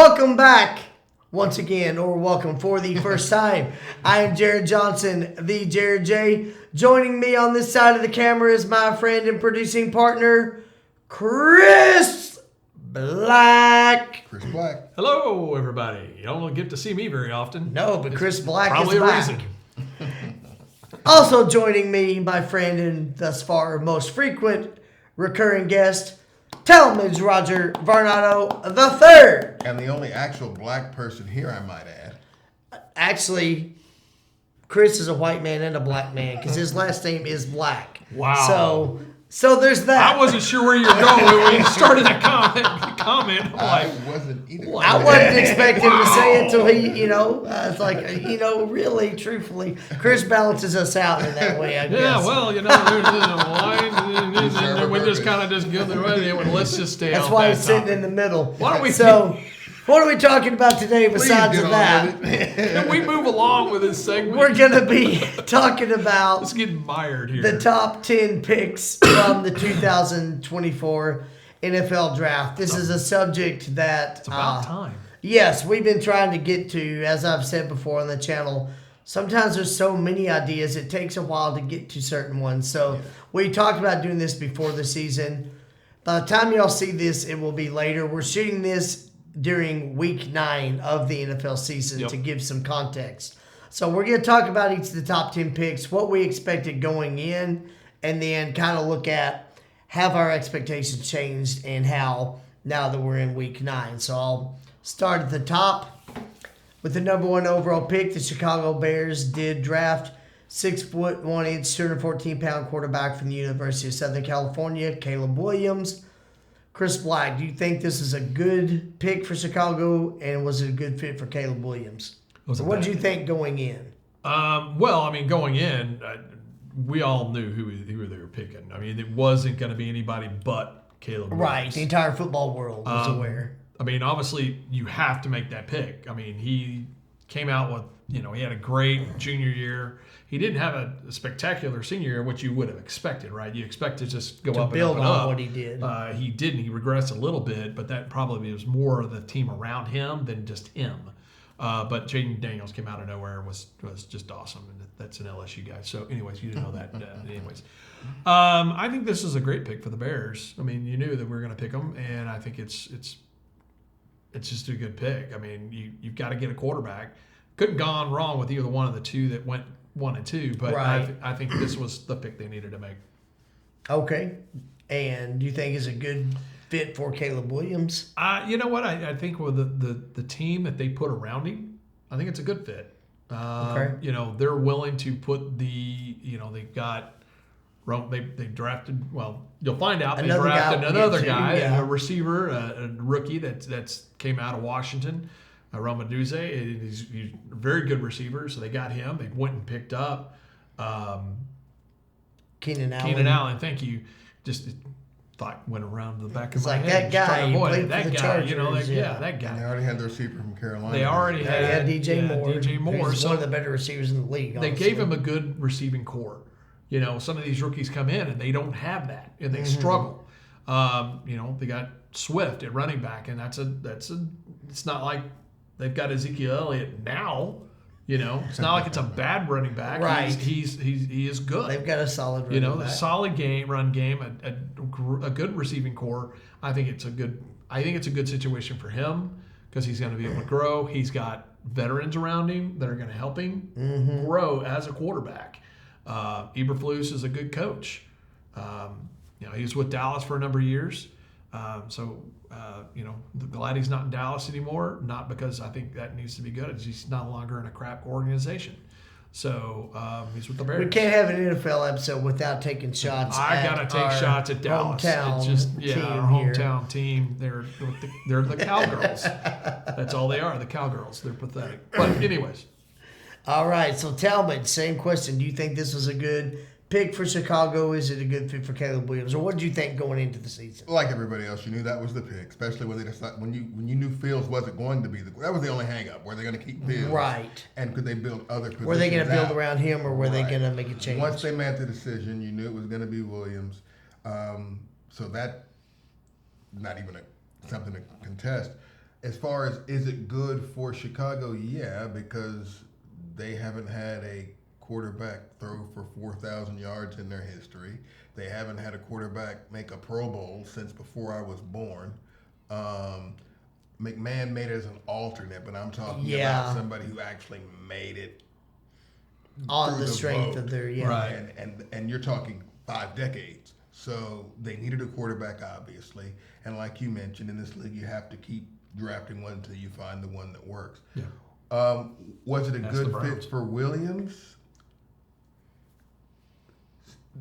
Welcome back once again, or welcome for the first time. I am Jared Johnson, the Jared J. Joining me on this side of the camera is my friend and producing partner, Chris Black. Chris Black. Hello, everybody. You don't get to see me very often. No, but Chris Black Probably is a back. reason. Also joining me, my friend and thus far most frequent recurring guest, Talmadge Roger Varnado III. And the only actual black person here, I might add. Actually, Chris is a white man and a black man because his last name is Black. Wow. So there's that. I wasn't sure where you were going when you started that comment. I'm I like, wasn't either. I wasn't expecting to say it until he, it's like, really, truthfully, Chris balances us out in that way, I guess. yeah, well, there's a line, and we just kind of just go the way. Well, let's just stay That's on why that he's sitting topic. in the middle. Why don't we- So, what are we talking about today Please besides get of on that? with it. Can we move along with this segment? We're going to be talking about Let's get mired here. the top 10 picks from the 2024 NFL Draft. This is a subject that... It's about time. Yes, we've been trying to get to, as I've said before on the channel. Sometimes there's so many ideas, it takes a while to get to certain ones. So we talked about doing this before the season. By the time y'all see this, it will be later. We're shooting this during week 9 of the NFL season to give some context. So we're going to talk about each of the top 10 picks, what we expected going in, and then kind of look at have our expectations changed and how now that we're in week 9. So I'll start at the top with the number 1 overall pick. The Chicago Bears did draft 6'1", 214-pound quarterback from the University of Southern California, Caleb Williams. Chris Black, do you think this is a good pick for Chicago, and was it a good fit for Caleb Williams? What did you think going in? Going in, we all knew who they were picking. I mean, it wasn't going to be anybody but Caleb Williams. Right, the entire football world was aware. I mean, obviously, you have to make that pick. I mean, he came out with, he had a great junior year. He didn't have a spectacular senior year, which you would have expected, right? You expect to just go up and build up and on up. what he did. He didn't. He regressed a little bit, but that probably was more of the team around him than just him. But Jaden Daniels came out of nowhere and was just awesome, and that's an LSU guy. So, anyways, you didn't know that. I think this is a great pick for the Bears. I mean, you knew that we were going to pick them, and I think it's just a good pick. I mean, you've got to get a quarterback. Couldn't gone wrong with either one of the two that went 1 and 2, but Right. I think this was the pick they needed to make. Okay. And do you think is a good fit for Caleb Williams? You know what? I think with the team that they put around him, I think it's a good fit. Okay. They're willing to put they've got they drafted. Well, you'll find out Another they drafted guy we'll another get to, guy, yeah. a receiver, a rookie that's came out of Washington, Roma Duze. He's a very good receiver, so they got him. They went and picked up Keenan Allen. Keenan Allen. Thank you. Just thought went around the back of It's my like head. that Just guy, trying to he avoid played it. That for the guy, Chargers, that And guy. they already had the receiver from Carolina. They already They had DJ Moore. DJ Moore. He's So one of the better receivers in the league. they honestly. gave him a good receiving core. Some of these rookies come in and they don't have that, and they struggle. They got Swift at running back, and it's not like they've got Ezekiel Elliott now. It's not like it's a bad running back. Right. He is good. They've got a solid running A back. solid run game, a good receiving core. I think it's a good situation for him because he's going to be able to grow. He's got veterans around him that are going to help him grow as a quarterback. Eberflus is a good coach. He was with Dallas for a number of years. Glad he's not in Dallas anymore. Not because I think that needs to be good. It's he's no longer in a crap organization. So he's with the Bears. We can't have an NFL episode without taking shots. I gotta take shots at Dallas. Hometown It's just team our here. hometown team. They're the Cowgirls. That's all they are. The Cowgirls. They're pathetic. But anyways, All right, so Talmadge, same question. Do you think this was a good pick for Chicago? Is it a good fit for Caleb Williams? Or what did you think going into the season? Like everybody else, you knew that was the pick, especially when they decided, when you knew Fields wasn't going to be that was the only hang-up. Were they going to keep Fields? Right. And could they build other positions? Were they going to build out? around him, or were they Right. going to make a change? Once they made the decision, you knew it was going to be Williams. So that, not even something to contest. As far as is it good for Chicago? Yeah, because they haven't had a quarterback throw for 4,000 yards in their history. They haven't had a quarterback make a Pro Bowl since before I was born. McMahon made it as an alternate, but I'm talking about somebody who actually made it On through the strength vote. of their Right. And you're talking 5 decades. So they needed a quarterback, obviously. And like you mentioned, in this league, you have to keep drafting one until you find the one that works. Yeah. Was it a That's good the Browns. fit for Williams?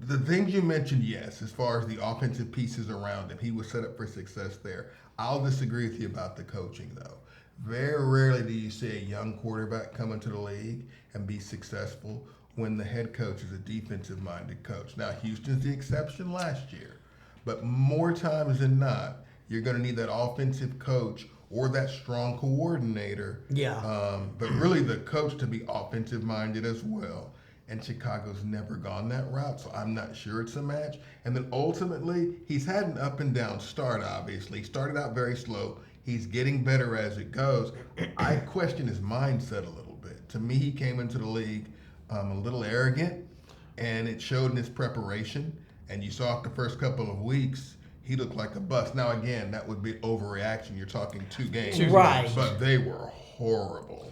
The things you mentioned, yes, as far as the offensive pieces around him, he was set up for success there. I'll disagree with you about the coaching, though. Very rarely do you see a young quarterback come into the league and be successful when the head coach is a defensive-minded coach. Now, Houston's the exception last year, but more times than not, you're going to need that offensive coach or that strong coordinator. Yeah. But really the coach to be offensive-minded as well. And Chicago's never gone that route, so I'm not sure it's a match. And then ultimately, he's had an up and down start, obviously. He started out very slow. He's getting better as it goes. I question his mindset a little bit. To me, he came into the league a little arrogant, and it showed in his preparation. And you saw it the first couple of weeks, he looked like a bust. Now, again, that would be overreaction. You're talking 2 games. Right. But they were horrible.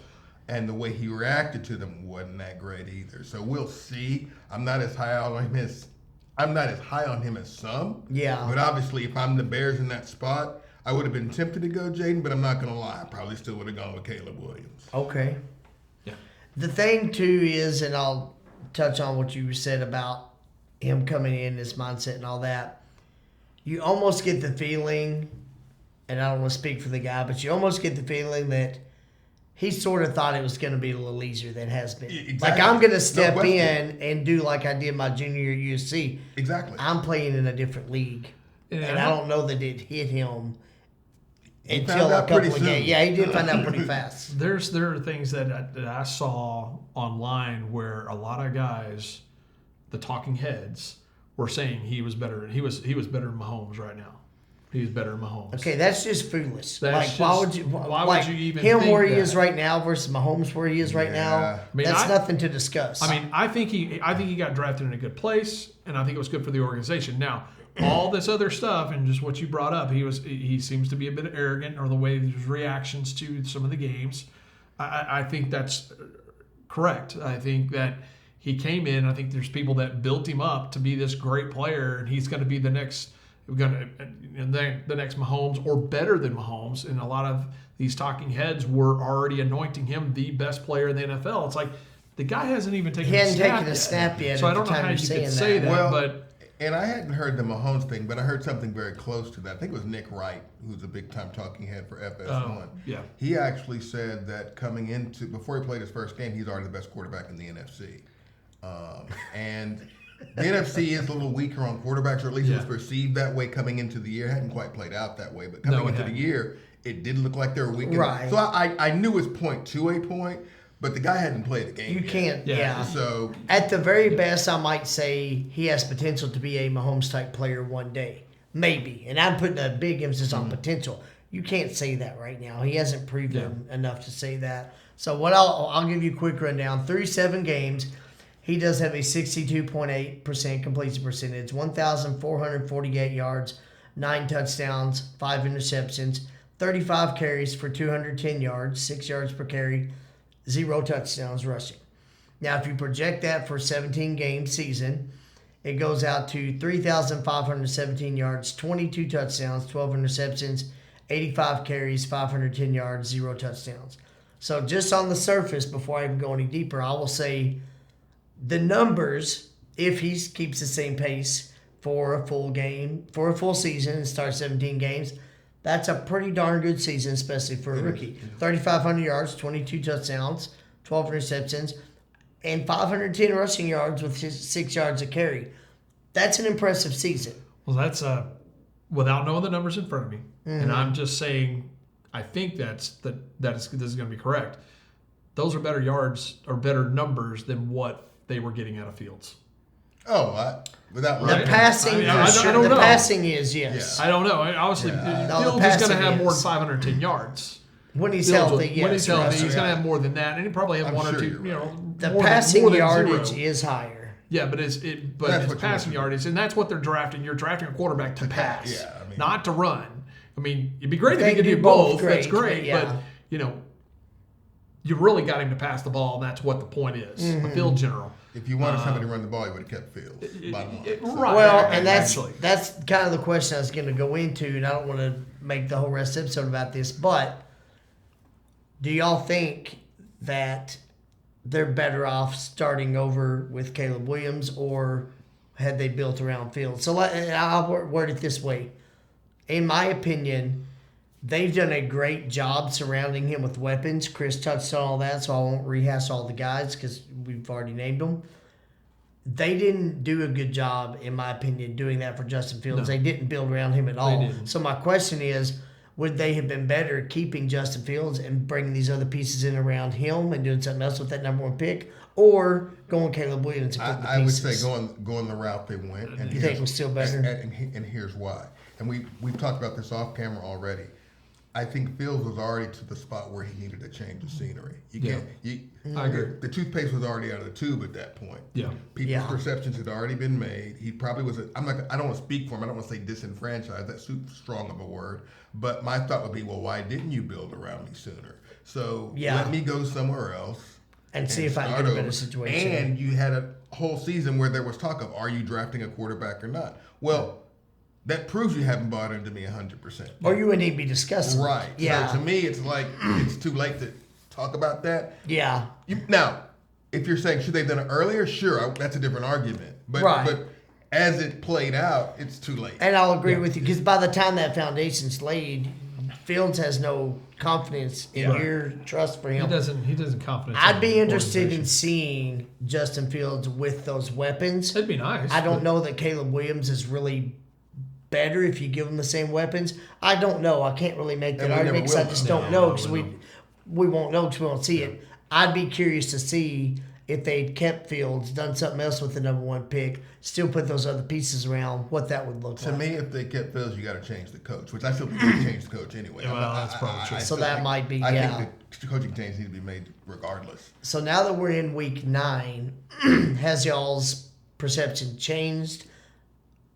And the way he reacted to them wasn't that great either. So we'll see. I'm not as high on him as some. Yeah. But obviously, if I'm the Bears in that spot, I would have been tempted to go Jaden, but I'm not going to lie. I probably still would have gone with Caleb Williams. Okay. Yeah. The thing too is, and I'll touch on what you said about him coming in, his mindset and all that. You almost get the feeling, and I don't want to speak for the guy, but you almost get the feeling that he sort of thought it was going to be a little easier than it has been. Exactly. Like, I'm going to step No question. in and do like I did my junior year at USC. Exactly. I'm playing in a different league, Yeah. and I don't know that it hit him He until found a out pretty couple of games. soon. Yeah, he did find out pretty fast. There are things that I saw online where a lot of guys, the talking heads, were saying he was better. He was better than Mahomes right now. He's better than Mahomes. Okay, that's just foolish. That's why just- would you? why would like, you even him think where he that? is right now versus Mahomes where he is right now? Yeah. I mean, That's nothing to discuss. I mean, I think he got drafted in a good place, and I think it was good for the organization. Now, all this other stuff and just what you brought up, he seems to be a bit arrogant, or the way his reactions to some of the games. I think that's correct. I think that he came in. I think there's people that built him up to be this great player, and he's going to be the next Mahomes, or better than Mahomes. And a lot of these talking heads were already anointing him the best player in the NFL. It's like the guy hasn't even taken he hadn't a snap taken a yet. snap yet. So at I don't the know time how you're you saying could say that, Well, but And I hadn't heard the Mahomes thing, but I heard something very close to that. I think it was Nick Wright, who's a big-time talking head for FS1. yeah. He actually said that before he played his first game, he's already the best quarterback in the NFC. And the NFC is a little weaker on quarterbacks, or at least it was Yeah. perceived that way coming into the year. It hadn't quite played out that way, but coming No, it into the hadn't. year, it did look like they were weak. Right. So I knew his point to a point, but the guy hadn't played a game You yet. can't. Yeah. Yeah. So At the very best, I might say he has potential to be a Mahomes type player one day, maybe. And I'm putting a big emphasis on potential. You can't say that right now. He hasn't proven enough to say that. So what I'll give you a quick rundown. Through 7 games, he does have a 62.8% completion percentage, 1,448 yards, 9 touchdowns, 5 interceptions, 35 carries for 210 yards, 6 yards per carry, 0 touchdowns rushing. Now, if you project that for a 17-game season, it goes out to 3,517 yards, 22 touchdowns, 12 interceptions, 85 carries, 510 yards, 0 touchdowns. So just on the surface, before I even go any deeper, I will say the numbers, if he keeps the same pace for a full season and starts 17 games, that's a pretty darn good season, especially for a rookie. 3,500 yards, 22 touchdowns, 12 interceptions, and 510 rushing yards with 6 yards a carry. That's an impressive season. Well, that's without knowing the numbers in front of me, and I'm just saying I think this is going to be correct. Those are better yards or better numbers than what they were getting out of Fields. Without The Right. passing, I mean, for I sure. don't The know. passing is yes. I don't know. Obviously, Yeah. No, the Fields is going to passing have more than is. 510 yards. When he's Fields healthy, will- yes. when he's healthy, right. he's going to have more than that, and he probably have I'm one or sure two. you're You know, right. The more than- passing more than yardage zero. is higher. Yeah, but That's it's what you passing want to do. yardage, and that's what they're drafting. You're drafting a quarterback to pass, yeah, I mean- not to run. I mean, it'd be great If if they he could do do both, both. That's great, great, but yeah. but you know, you really got him to pass the ball, and that's what the point is. Mm-hmm. A field general. If you wanted somebody to run the ball, you would have kept Fields. Bottom line. So- Right. Well, and that's Actually. kind of the question I was going to go into, and I don't want to make the whole rest of the episode about this, but do y'all think that they're better off starting over with Caleb Williams, or had they built around Fields? So I'll word it this way. In my opinion, they've done a great job surrounding him with weapons. Chris touched on all that, so I won't rehash all the guys because we've already named them. They didn't do a good job, in my opinion, doing that for Justin Fields. No. They didn't build around him at all. didn't. So my question is, would they have been better keeping Justin Fields and bringing these other pieces in around him and doing something else with that number one pick, or going Caleb Williams and putting the I would pieces? say going the route they went. And You think it was still better? And here's why. And we've talked about this off camera already. I think Fields was already to the spot where he needed a change of scenery. You Yeah. can't. I agree. The toothpaste was already out of the tube at that point. Yeah. People's Yeah. perceptions had already been made. He probably was. I don't want to speak for him. I don't want to say disenfranchised. That's too strong of a word. But my thought would be, well, why didn't you build around me sooner? So Yeah. let me go somewhere else and see if I can start get a better over. situation. And you had a whole season where there was talk of, are you drafting a quarterback or not? Well, that proves you haven't bought into me 100%. or you wouldn't even be discussing. it. Right. Yeah. So to me, it's like it's too late to talk about that. Yeah. Now, if you're saying should they have done it earlier, sure, that's a different argument. But Right. but as it played out, it's too late. And I'll agree with you because by the time that foundation's laid, Fields has no confidence in Yeah. your trust for He him. doesn't confidence. I'd in be the interested in organization. seeing Justin Fields with those weapons. That'd be nice. I don't but- know that Caleb Williams is really better if you give him the same weapons. I don't know. I can't really make that And we argument never because I will just know. don't No, know because we we won't know because we won't see it. I'd be curious to see if they'd kept Fields, done something else with the number one pick, still put those other pieces around, what that would look To like. me, if they kept Fields, you got to change the coach, which I feel like they change the coach anyway. Yeah, well, that's probably true. So still that think- might be, I yeah. think the coaching change need to be made regardless. So now that we're in week 9, has y'all's perception changed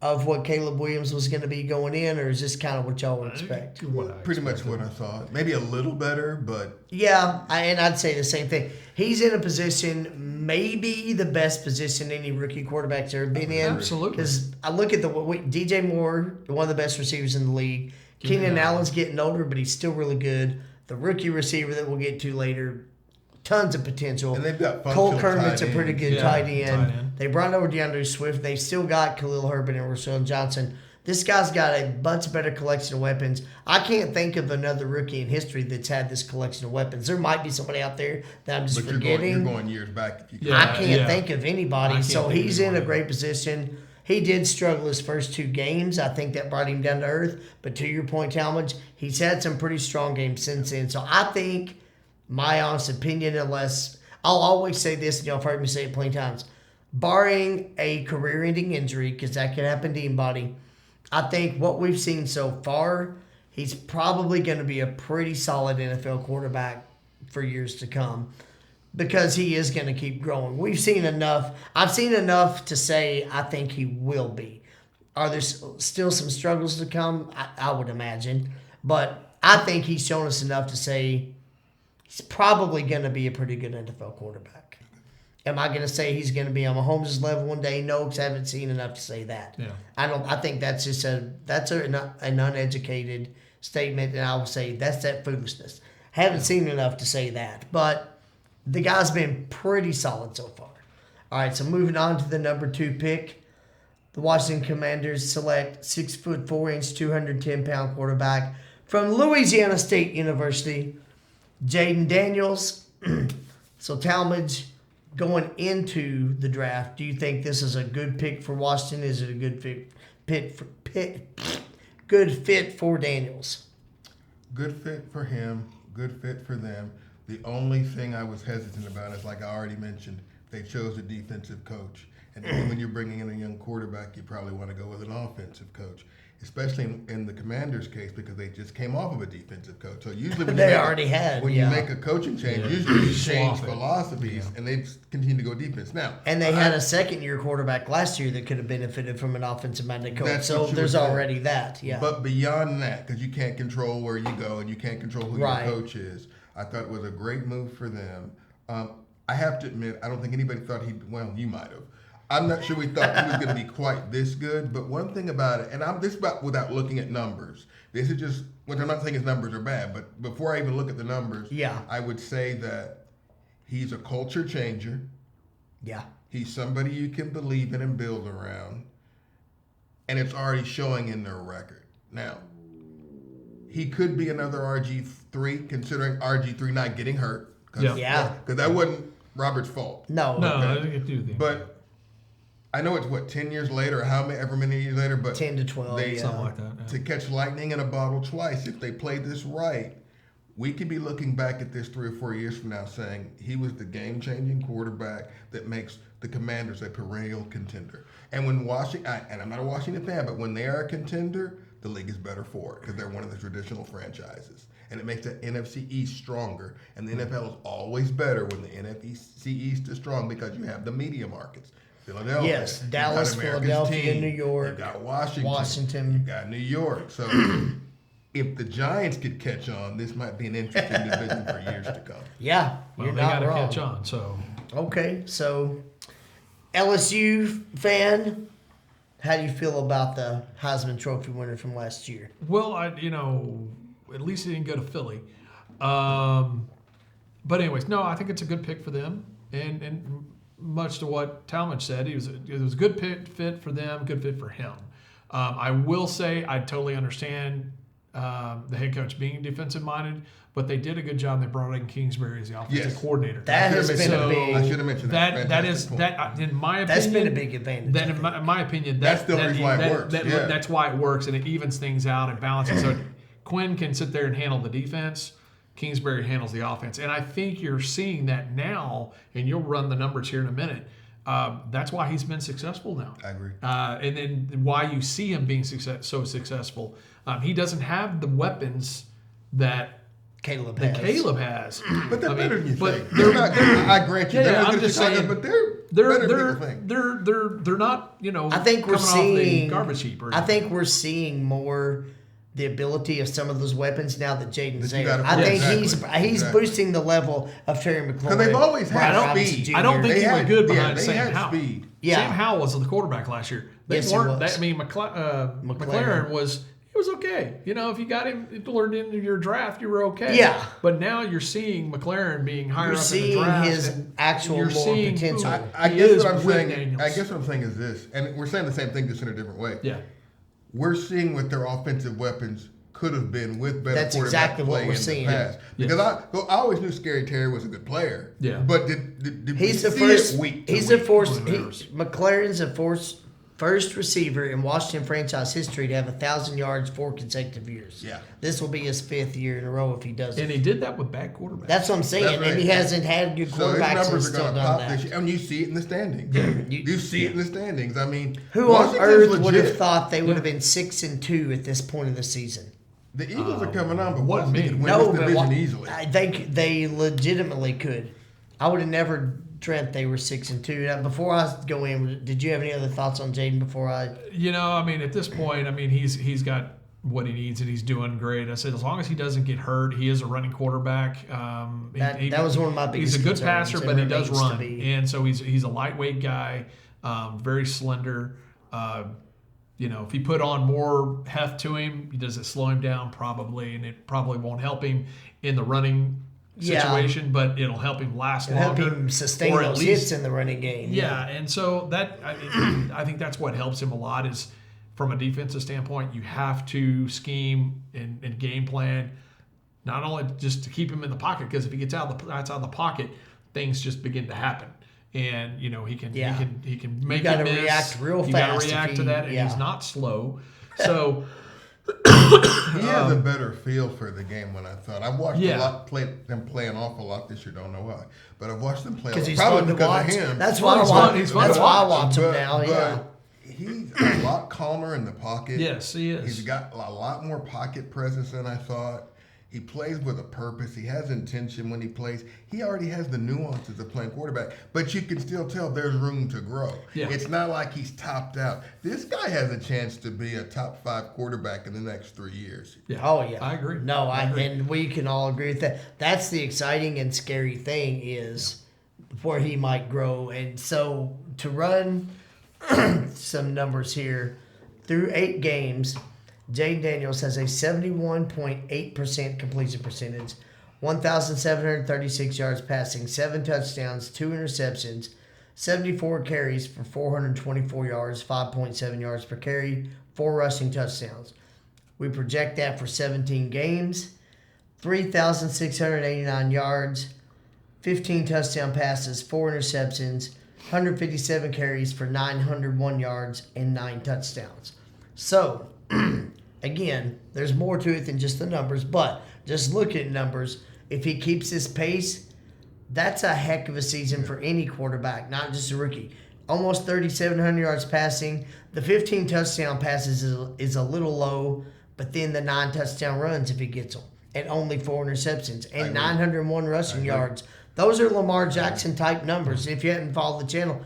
of what Caleb Williams was going to be going in, or is this kind of what y'all would expect? What I Pretty much expected. what I thought. Maybe a little better, but Yeah, and I'd say the same thing. He's in a position, maybe the best position any rookie quarterback's ever been in. Absolutely. Because I look at DJ Moore, one of the best receivers in the league. Keenan Allen's getting older, but he's still really good. The rookie receiver that we'll get to later, tons of potential. and they've got Cole functional Kermit's a tight pretty ends. good Yeah, tight end. tight end. They brought over DeAndre Swift. They still got Khalil Herbert and Rashawn Johnson. This guy's got a much better collection of weapons. I can't think of another rookie in history that's had this collection of weapons. There might be somebody out there that I'm just But forgetting. you're going years back if you can. Yeah. I can't think of I anybody. can't So think of he's in a anybody. great position. He did struggle his first 2 games. I think that brought him down to earth. But to your point, Talmadge, he's had some pretty strong games since then. So I think, my honest opinion, unless I'll always say this, and y'all have heard me say it plenty of times, barring a career-ending injury, because that could happen to anybody, I think what we've seen so far, he's probably going to be a pretty solid NFL quarterback for years to come because he is going to keep growing. We've seen enough. I've seen enough to say I think he will be. Are there still some struggles to come? I would imagine. But I think he's shown us enough to say he's probably going to be a pretty good NFL quarterback. Am I going to say he's going to be on Mahomes' level one day? No, because I haven't seen enough to say that. Yeah. I think that's just an uneducated statement, and I will say that's that foolishness. Haven't seen enough to say that, but the guy's been pretty solid so far. All right, so moving on to the number 2 pick, the Washington Commanders select 6'4", 210-pound quarterback from Louisiana State University, Jaden Daniels. So Talmadge, going into the draft, do you think this is a good pick for Washington? Is it a good good fit for Daniels? Good fit for him, good fit for them. The only thing I was hesitant about is, like I already mentioned, they chose a defensive coach. And then when you're bringing in a young quarterback, you probably want to go with an offensive coach, especially in the Commanders' case because they just came off of a defensive coach. So usually when They you already had, when yeah. you make a coaching change, Yeah. usually you Swap change it. philosophies, and they continue to go defense. Now, And they had a second-year quarterback last year that could have benefited from an offensive-minded coach. That's So what you there's would think. already that. Yeah. But beyond that, because you can't control where you go and you can't control who Right. your coach is, I thought it was a great move for them. I have to admit, I don't think anybody thought well, you might have. I'm not sure we thought he was going to be quite this good. But one thing about it, and this about without looking at numbers, this is just, which I'm not saying his numbers are bad, but before I even look at the numbers, Yeah. I would say that he's a culture changer. Yeah. He's somebody you can believe in and build around. And it's already showing in their record. Now, he could be another RG3, considering RG3 not getting hurt. Yeah. Because that wasn't Robert's fault. No. No, Okay. I didn't get to do the But I know it's 10 years later, however many years later, but 10 to 12. they- yeah. something like that. Yeah. to catch lightning in a bottle twice, if they played this right, we could be looking back at this 3 or 4 years from now saying he was the game-changing quarterback that makes the Commanders a perennial contender. And when and I'm not a Washington fan, but when they are a contender, the league is better for it because they're one of the traditional franchises. And it makes the NFC East stronger. And the NFL is always better when the NFC East is strong because you have the media markets. Philadelphia. Yes, you've Dallas, got America's Philadelphia, team, New York, you've got Washington. Washington. You've got New York. So if the Giants could catch on, this might be an interesting division for years to come. Yeah. Well, You're they not got to wrong. catch on. So Okay. So, LSU fan, how do you feel about the Heisman Trophy winner from last year? well, at least he didn't go to Philly. But anyways, no, I think it's a good pick for them, and much to what Talmadge said, it was a good fit for them, good fit for him. I will say I totally understand the head coach being defensive minded, but they did a good job. They brought in Kingsbury as the offensive Yes. coordinator. That has been a big. I should have mentioned that. That is Fantastic point. that in my opinion. That's been a big advantage. Then, I in think. my opinion, That's the reason why it works, yeah. That's why it works, and it evens things out and balances. So Quinn can sit there and handle the defense. Kingsbury handles the offense, and I think you're seeing that now. And you'll run the numbers here in a minute. That's why he's been successful now. I agree. And then why you see him being so successful. He doesn't have the weapons that Caleb Caleb has. But they're better than you but think. They're not. I grant you. Yeah, they're yeah, not I'm good at just Chicago, saying, but they're they're better than people think. they're not, I think we're coming off the seeing garbage heap. Or I think we're seeing more the ability of some of those weapons now that Jaden's That you there. gotta I put- think exactly, he's exactly. boosting the level of Terry McLaurin. Because they've always had Brian Robinson speed. Jr. I don't think They he was had- good yeah, behind they Sam had Howell. speed. Yeah. Sam Howell was the quarterback last year. They Yes, he weren't. was. McLaren was. He was okay. If you got him lured into your draft, you were okay. Yeah. But now you're seeing McLaren being higher You're up in seeing the draft. his and actual you're more seeing potential. who I he guess is what I'm with saying. Daniels. I guess what I'm saying is this, and we're saying the same thing just in a different way. Yeah. We're seeing what their offensive weapons could have been with better That's quarterback exactly what play we're in seeing. the past. Yes. Because I always knew Scary Terry was a good player. Yeah. But did He's we the see first. it week to He's week? the first. Who knows? McLaren's the first receiver in Washington franchise history to have 1,000 yards 4 consecutive years. Yeah. This will be his 5th year in a row if he does it. And he did that with bad quarterbacks. That's what I'm saying. That's right. And he hasn't had good So his quarterbacks and numbers are still going to done pop this that. year, and you see it in the standings. You see it in the standings. I mean, Who on Washington's earth would have legit. thought they would have been 6-2 at this point of the season? The Eagles are coming on, but what Washington me? could win No, this but division easily. I think they legitimately could. I would have never dreamt they were 6-2. Now, before I go in, did you have any other thoughts on Jaden before I? At this point, he's got what he needs and he's doing great. I said as long as he doesn't get hurt, he is a running quarterback. That was one of my biggest. He's a good concerns, passer, and but he does remains to run, be. and so he's a lightweight guy, very slender. If he put on more heft to him, does it slow him down? Probably, and it probably won't help him in the running Yeah. situation, but it'll help him last Help longer. him sustain or at those least- hits in the running game. Yeah, and so I think that's what helps him a lot is from a defensive standpoint, you have to scheme and game plan, not only just to keep him in the pocket, because if he gets outside the pocket, things just begin to happen. And he can make gotta it miss. react real You fast got if to react to he- that, and yeah. he's not slow. So He has a better feel for the game than I thought. I've watched them play an awful lot this year. Don't know why, but I've watched them play a lot. He's Probably fun to because watch. of him. That's why I watch him now. Yeah. He's a lot calmer in the pocket. Yes, he is. He's got a lot more pocket presence than I thought. He plays with a purpose. He has intention when he plays. He already has the nuances of playing quarterback, but you can still tell there's room to grow. Yeah. It's not like he's topped out. This guy has a chance to be a top 5 quarterback in the next 3 years. Yeah. Oh yeah, I agree. No, I agree. and we can all agree with that. That's the exciting and scary thing is where he might grow. And so to run some numbers here, through 8 games, Jayden Daniels has a 71.8% completion percentage, 1,736 yards passing, 7 touchdowns, 2 interceptions, 74 carries for 424 yards, 5.7 yards per carry, 4 rushing touchdowns. We project that for 17 games, 3,689 yards, 15 touchdown passes, 4 interceptions, 157 carries for 901 yards, and 9 touchdowns. So, again, there's more to it than just the numbers, but just look at numbers. If he keeps this pace, that's a heck of a season for any quarterback, not just a rookie. Almost 3,700 yards passing. The 15 touchdown passes is a little low, but then the 9 touchdown runs if he gets them, and only 4 interceptions, and 901 rushing yards. Those are Lamar Jackson type numbers. If you haven't followed the channel,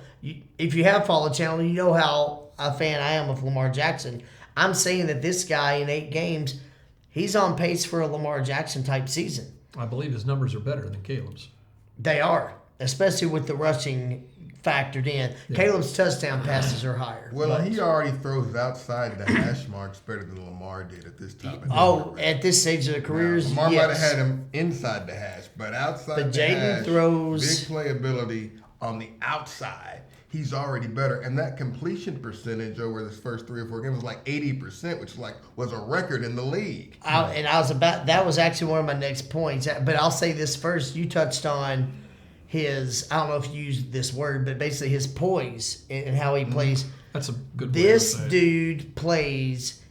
if you have followed the channel, you know how a fan I am of Lamar Jackson. I'm saying that this guy in 8 games, he's on pace for a Lamar Jackson type season. I believe his numbers are better than Caleb's. They are, especially with the rushing factored in. Yeah. Caleb's touchdown passes are higher. Well, he already throws outside the hash marks better than Lamar did at this time. At this stage of their careers, Lamar might have had him inside the hash, but outside the hash, throws big playability on the outside. He's already better, and that completion percentage over his first 3 or 4 games was like 80%, which was a record in the league. That was actually one of my next points. But I'll say this first: you touched on his, I don't know if you used this word, but basically his poise and how he plays. That's a good word. This dude plays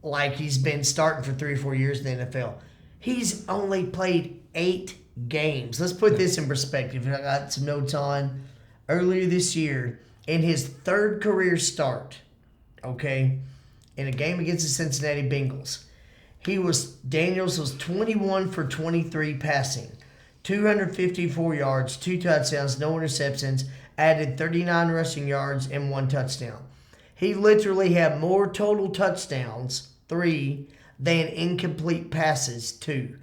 like he's been starting for 3 or 4 years in the NFL. He's only played 8 games. Let's put this in perspective. I got some notes on. Earlier this year, in his 3rd career start, in a game against the Cincinnati Bengals, Daniels was 21 for 23 passing, 254 yards, 2 touchdowns, no interceptions, added 39 rushing yards and 1 touchdown. He literally had more total touchdowns, 3, than incomplete passes, 2.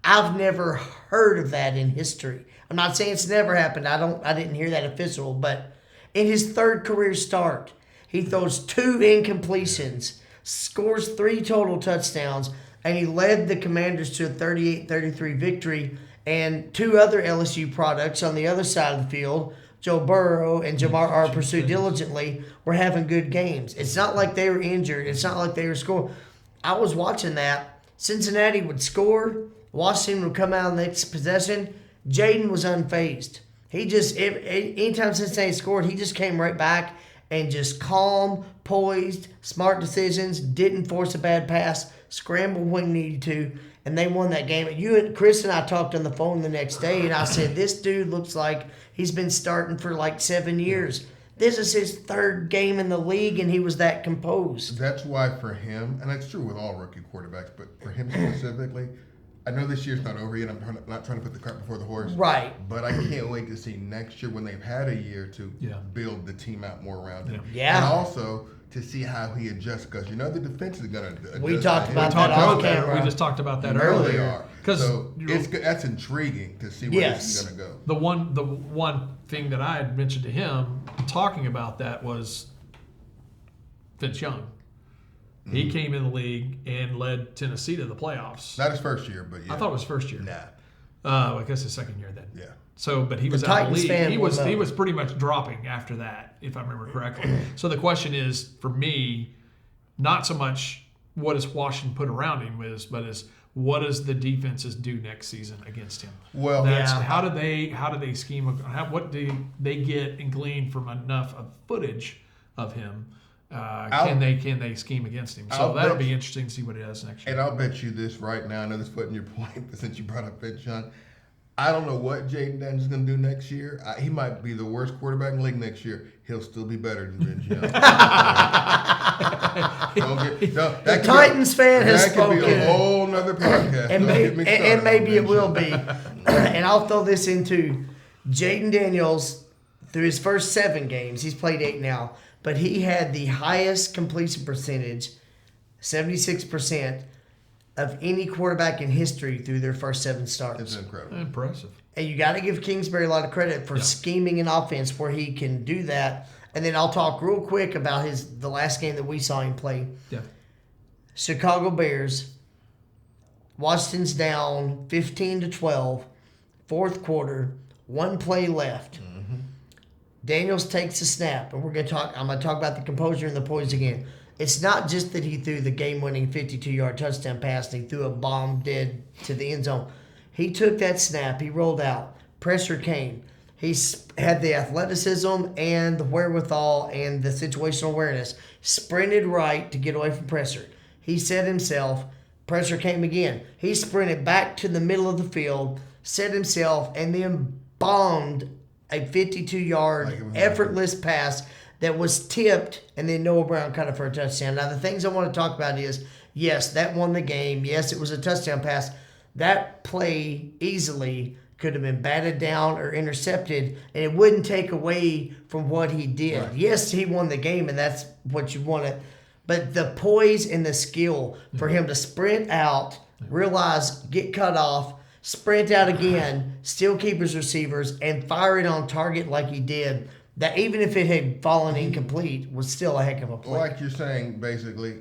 I've never heard of that in history. I'm not saying it's never happened. I didn't hear that official, but in his 3rd career start, he throws 2 incompletions, scores 3 total touchdowns, and he led the Commanders to a 38-33 victory. And 2 other LSU products on the other side of the field, Joe Burrow and Jamar R. Pursued Diligently, were having good games. It's not like they were injured. It's not like they were scoring. I was watching that. Cincinnati would score. Washington would come out in the next possession. Jayden was unfazed. He just, anytime Cincinnati scored, he just came right back and just calm, poised, smart decisions, didn't force a bad pass, scrambled when he needed to, and they won that game. Chris and I talked on the phone the next day, and I said, this dude looks like he's been starting for like 7 years. This is his 3rd game in the league, and he was that composed. That's why for him, and it's true with all rookie quarterbacks, but for him specifically, I know this year's not over yet. I'm not trying to put the cart before the horse. Right. But I can't wait to see next year when they've had a year to build the team out more around him. Yeah. And also to see how he adjusts, because the defense is going to adjust. We talked about that off camera. We just talked about that earlier. earlier. So that's intriguing to see where this is going to go. The one thing that I had mentioned to him talking about that was Vince Young. He came in the league and led Tennessee to the playoffs. Not his first year, but yeah. I thought it was first year. Nah. I guess his second year then. Yeah. So, but he was out of the league. He was pretty much dropping after that, if I remember correctly. So the question is, for me, not so much what does Washington put around him but is what does the defenses do next season against him? Well, how do they scheme? What do they get and glean from enough of footage of him Can they scheme against him? So that'll be interesting to see what he does next year. And I'll bet you this right now, I know this putting your point, but since you brought up Vince Young, I don't know what Jaden Daniels is going to do next year. He might be the worst quarterback in the league next year. He'll still be better than Vince Young. The Titans fan has spoken. That could be a whole nother podcast. And maybe it will be. And I'll throw this into Jaden Daniels. Through his first 7 games, he's played 8 now, but he had the highest completion percentage, 76%, of any quarterback in history through their first 7 starts. It's incredible. Impressive. And you got to give Kingsbury a lot of credit for scheming an offense where he can do that. And then I'll talk real quick about the last game that we saw him play. Yeah. Chicago Bears. Washington's down 15-12, fourth quarter, 1 play left. Daniels takes a snap, and I'm going to talk about the composure and the poise again. It's not just that he threw the game-winning 52-yard touchdown pass and he threw a bomb dead to the end zone. He took that snap, he rolled out, pressure came. He had the athleticism and the wherewithal and the situational awareness. Sprinted right to get away from pressure. He set himself, pressure came again. He sprinted back to the middle of the field, set himself, and then bombed a 52-yard effortless pass that was tipped, and then Noah Brown caught it for a touchdown. Now, the things I want to talk about is, yes, that won the game. Yes, it was a touchdown pass. That play easily could have been batted down or intercepted, and it wouldn't take away from what he did. Right. Yes, he won the game, and that's what you wanted. But the poise and the skill for him to sprint out, realize, get cut off, sprint out again, still keep his receivers, and fire it on target like he did, that even if it had fallen incomplete, was still a heck of a play. Like you're saying, basically,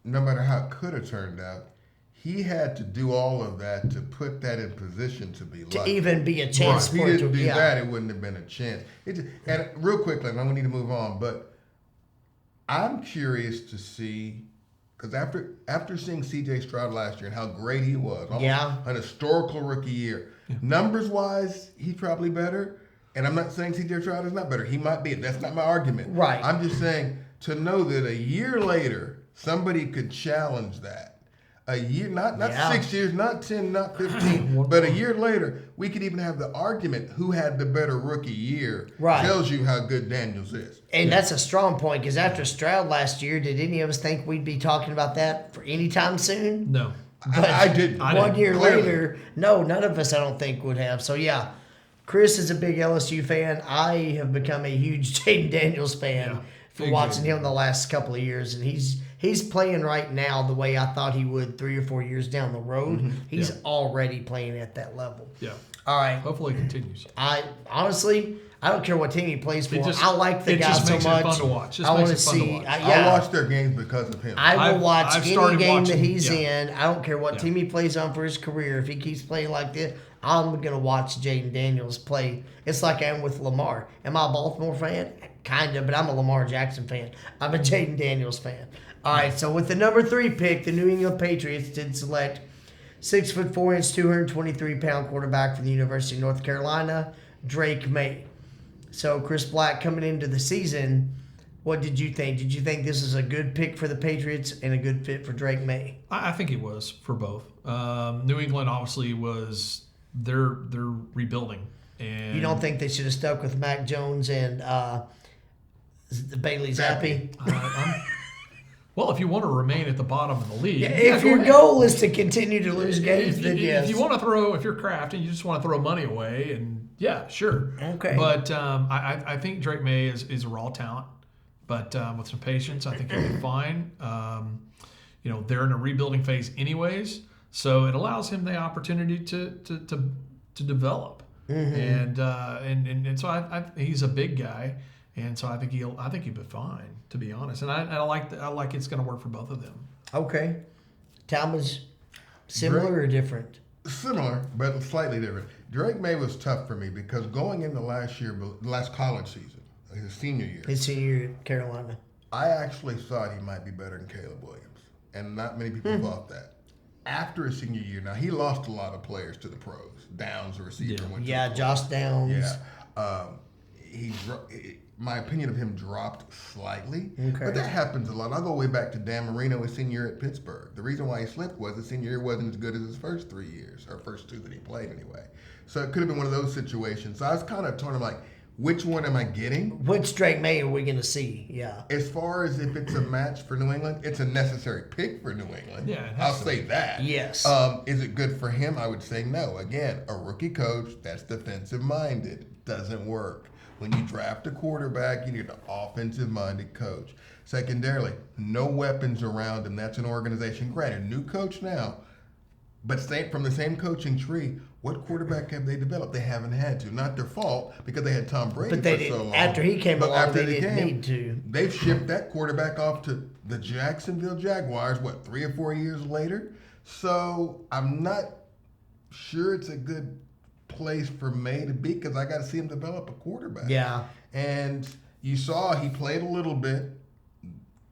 no matter how it could have turned out, he had to do all of that to put that in position to be lucky. To even be a chance for it. If he didn't do that, it wouldn't have been a chance. And real quickly, and we need to move on, but I'm curious to see, because after seeing C.J. Stroud last year and how great he was, an historical rookie year, numbers-wise, he's probably better. And I'm not saying C.J. Stroud is not better. He might be. That's not my argument. Right. I'm just saying to know that a year later, somebody could challenge that. A year, not 6 years, not 10, not 15, but a year later, we could even have the argument who had the better rookie year. Right. Tells you how good Daniels is. And that's a strong point, because after Stroud last year, did any of us think we'd be talking about that for any time soon? No. But I didn't. One year Clearly. later, no, none of us, I don't think, would have. So, yeah, Chris is a big LSU fan. I have become a huge Jaden Daniels fan for watching him the last couple of years, and he's playing right now the way I thought he would 3 or 4 years down the road. He's already playing at that level. Yeah. All right. Hopefully it continues. I don't care what team he plays for. I like the it guy just so makes much. It fun to watch. I want to see. I'll watch their games because of him. I will watch I've any game watching, that he's in. I don't care what team he plays on for his career. If he keeps playing like this, I'm going to watch Jaden Daniels play. It's like I am with Lamar. Am I a Baltimore fan? Kind of, but I'm a Lamar Jackson fan. I'm a Jaden Daniels fan. All right, so with the number 3 pick, the New England Patriots did select 6'4", 223-pound quarterback from the University of North Carolina, Drake May. So Chris Black, coming into the season, what did you think? Did you think this is a good pick for the Patriots and a good fit for Drake May? I think it was for both. New England obviously was they're rebuilding, and you don't think they should have stuck with Mac Jones and Bailey Zappi? Well, if you want to remain at the bottom of the league, if your goal is to continue to lose games, then yes. If you want to throw, if you're Kraft and you just want to throw money away, and sure. Okay. But I think Drake May is a raw talent, but with some patience, I think he'll be fine. They're in a rebuilding phase anyways, so it allows him the opportunity to develop. Mm-hmm. And so he's a big guy. And so I think he'll be fine, to be honest. And I like it's going to work for both of them. Okay. Talmadge, similar or different? Similar, but slightly different. Drake May was tough for me because going into last college season, his senior year. His senior year at Carolina. I actually thought he might be better than Caleb Williams. And not many people thought that. After his senior year, now he lost a lot of players to the pros. Downs, the receiver, went to the pros. Josh Downs. Yeah. my opinion of him dropped slightly. Okay. But that happens a lot. I'll go way back to Dan Marino his senior year at Pittsburgh. The reason why he slipped was his senior year wasn't as good as his first 3 years, or first two that he played anyway. So it could have been one of those situations. So I was kind of torn. I'm like, which one am I getting? Which Drake May are we going to see? Yeah. As far as if it's a match for New England, it's a necessary pick for New England. Yeah, it I'll has to say be. that. Yes. Is it good for him? I would say no. Again, a rookie coach that's defensive minded doesn't work. When you draft a quarterback, you need an offensive minded coach. Secondarily, no weapons around him. That's an organization. Granted, new coach now, but from the same coaching tree. What quarterback have they developed? They haven't had to. Not their fault, because they had Tom Brady But they for so didn't. long. After he came But along, after they he didn't came, need to. They've shipped that quarterback off to the Jacksonville Jaguars, 3 or 4 years later? So I'm not sure it's a good place for May to be, because I got to see him develop a quarterback. Yeah. And you saw he played a little bit,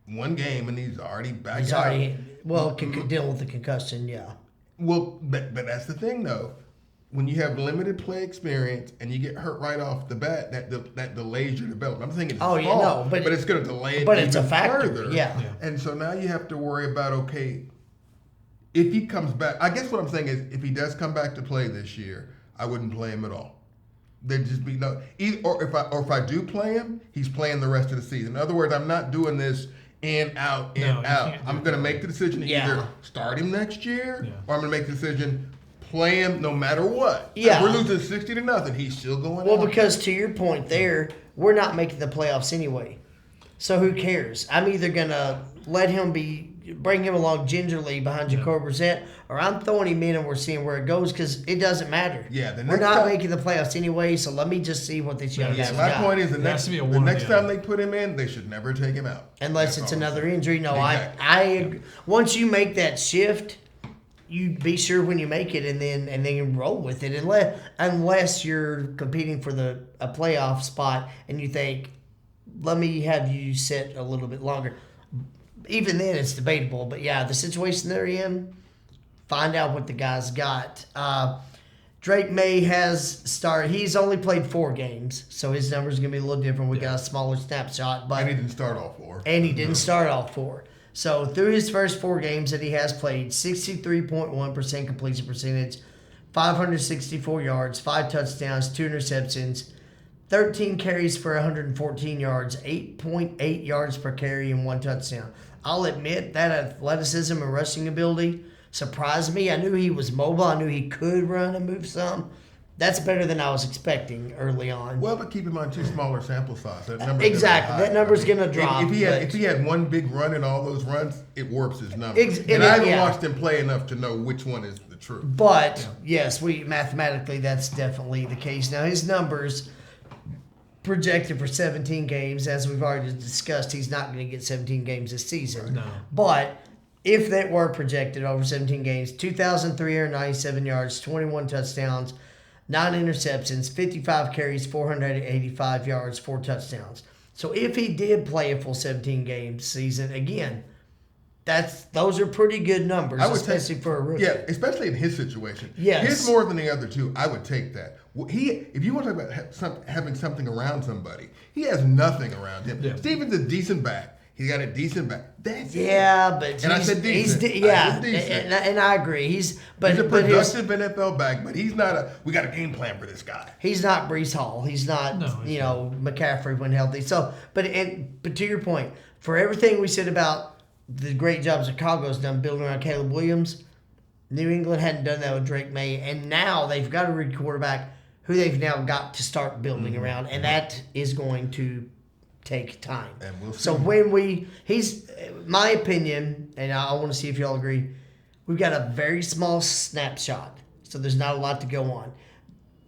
one game, and he's already back He's out. already, well, dealing with the concussion, yeah. Well, but that's the thing, though. When you have limited play experience and you get hurt right off the bat, that delays your development. I'm thinking it's his fault, but it's going to delay it but even it's a factor, further. yeah. And so now you have to worry about, okay, if he comes back. I guess what I'm saying is, if he does come back to play this year, I wouldn't play him at all. There'd just be no. Or if I do play him, he's playing the rest of the season. In other words, I'm not doing this in, out, in, No, you out. can't do I'm going to make the decision to Yeah. either start him next year, Yeah. or I'm going to make the decision play him no matter what. Yeah. If we're losing 60-0, he's still going Well, out. because to your point there, we're not making the playoffs anyway. So who cares? I'm either going to bring him along gingerly behind Jacoby Brissett, or I'm throwing him in and we're seeing where it goes, because it doesn't matter. Yeah, the we're next not time- making the playoffs anyway, so let me just see what this young Yeah, guy's my got. point is, the It has next, to be a the one or next the time other. they put him in, they should never take him out. Unless That's it's all I'm another saying. injury. No, Exactly. I agree. Once you make that shift, you be sure when you make it, and then roll with it. Unless you're competing for a playoff spot and you think, let me have you sit a little bit longer. Even then, it's debatable. But yeah, the situation they're in, find out what the guy's got. Drake May has started. He's only played 4 games, so his number's going to be a little different. We got a smaller snapshot, but And he didn't start all 4. and he didn't start all 4. So through his first 4 games that he has played, 63.1% completion percentage, 564 yards, 5 touchdowns, 2 interceptions, 13 carries for 114 yards, 8.8 yards per carry, and 1 touchdown. I'll admit that athleticism and rushing ability surprised me. I knew he was mobile. I knew he could run and move some. That's better than I was expecting early on. Well, but keep in mind, 2 smaller sample size. That number's Exactly. gonna be That number's high. gonna drop, If he had one big run in all those runs, it warps his number. And And I haven't yeah. watched him play enough to know which one is the truth. But yes, mathematically that's definitely the case. Now his numbers projected for 17 games, as we've already discussed, he's not going to get 17 games this season. No. But if that were projected over 17 games, 2,397 yards, 21 touchdowns, 9 interceptions, 55 carries, 485 yards, 4 touchdowns. So if he did play a full 17 game season, again, those are pretty good numbers, especially for a rookie. Yeah, especially in his situation. Yes. His more than the other 2. I would take that. If you want to talk about having something around somebody, he has nothing around him. Yeah. Steven's a decent back. He's got a decent back. That's it. Yeah, but And I said decent. I said decent. and I agree. He's He's a productive. productive NFL back, but he's not we got a game plan for this guy. He's not Brees Hall. He's not No, he's McCaffrey when healthy. So, but to your point, for everything we said about the great job Chicago's done building around Caleb Williams, New England hadn't done that with Drake May, and now they've got a rookie quarterback who they've now got to start building around, and that is going to take time. And we'll see. So he's my opinion, and I want to see if y'all agree. We've got a very small snapshot, so there's not a lot to go on.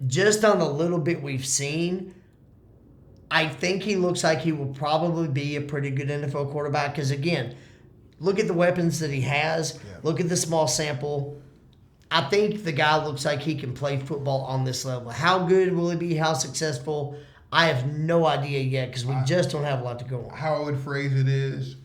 Just on the little bit we've seen, I think he looks like he will probably be a pretty good NFL quarterback. Because again, look at the weapons that he has. Yeah. Look at the small sample. I think the guy looks like he can play football on this level. How good will he be? How successful? I have no idea yet because we just don't have a lot to go on. How I would phrase it is,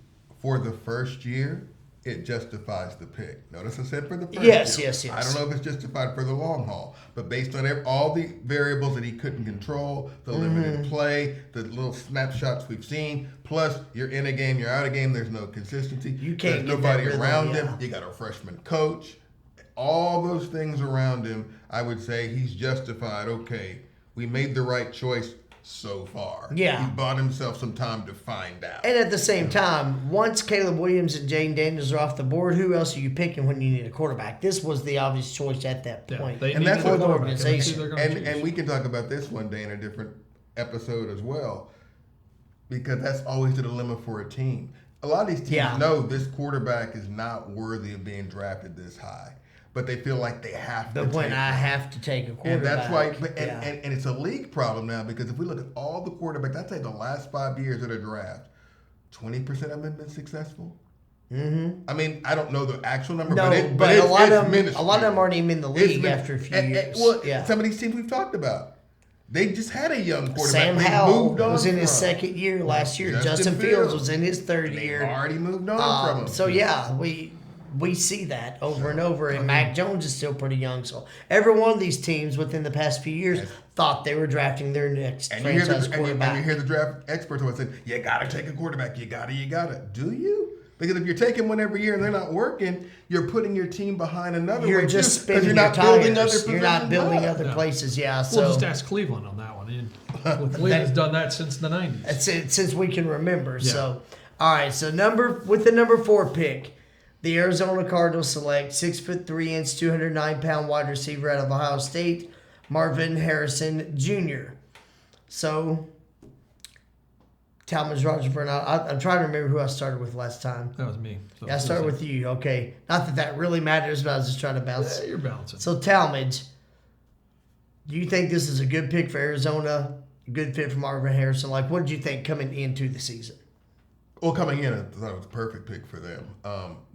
for the first year, it justifies the pick. Notice I said for the first Yes, year. yes. I don't know if it's justified for the long haul, but based on all the variables that he couldn't control, the limited play, the little snapshots we've seen, plus you're in a game, you're out of a game, there's no consistency. You can't There's get that nobody rhythm, around yeah. him. You got a freshman coach. All those things around him, I would say he's justified. Okay, we made the right choice so far. Yeah. He bought himself some time to find out. And at the same time, once Caleb Williams and Jaden Daniels are off the board, who else are you picking when you need a quarterback? This was the obvious choice at that Yeah, point. they And need that's a what the quarterback, and that's who organization- they're gonna choose. And we can talk about this one day in a different episode as well, because that's always the dilemma for a team. A lot of these teams Yeah. know this quarterback is not worthy of being drafted this high, but they feel like they have to. But when take I him. have to take a quarterback. And that's why, yeah. and it's a league problem now, because if we look at all the quarterbacks, I'd say the last 5 years of the draft, 20% of them have been successful. Mm-hmm. I mean, I don't know the actual number, No, but a lot it's of them, minuscule. a lot of them aren't even in the league It's after a few and- years. well, yeah. some of these teams we've talked about, they just had a young quarterback. Sam they Howell moved on was in his from. second year last year. Justin Justin Fields Fields was in his third They year. already moved on from him. So yeah, we see that over and over. And Mac Jones is still pretty young. So every one of these teams within the past few years thought they were drafting their next And you, hear franchise the, and, you, quarterback. and you hear the draft experts always say, you got to take a quarterback. You got to. Do you? Because if you're taking one every year and they're not working, you're putting your team behind another You're one just too, 'cause spinning you're your not building other tires. You're not positions building up. other Yeah. places. Yeah. Well, So just ask Cleveland on that one. Well, Cleveland's done that since the 90s. that's it since we can remember. Yeah. So all right. So with the number 4 pick, the Arizona Cardinals select 6'3", 209-pound wide receiver out of Ohio State, Marvin Harrison Jr. So. Talmadge Roger Burnett. I'm trying to remember who I started with last time. That was me. So Yeah, I started with you. Okay. Not that that really matters, but I was just trying to bounce. Yeah, you're balancing. So, Talmadge, do you think this is a good pick for Arizona? A good fit for Marvin Harrison? Like, what did you think coming into the season? Well, coming in, I thought it was a perfect pick for them.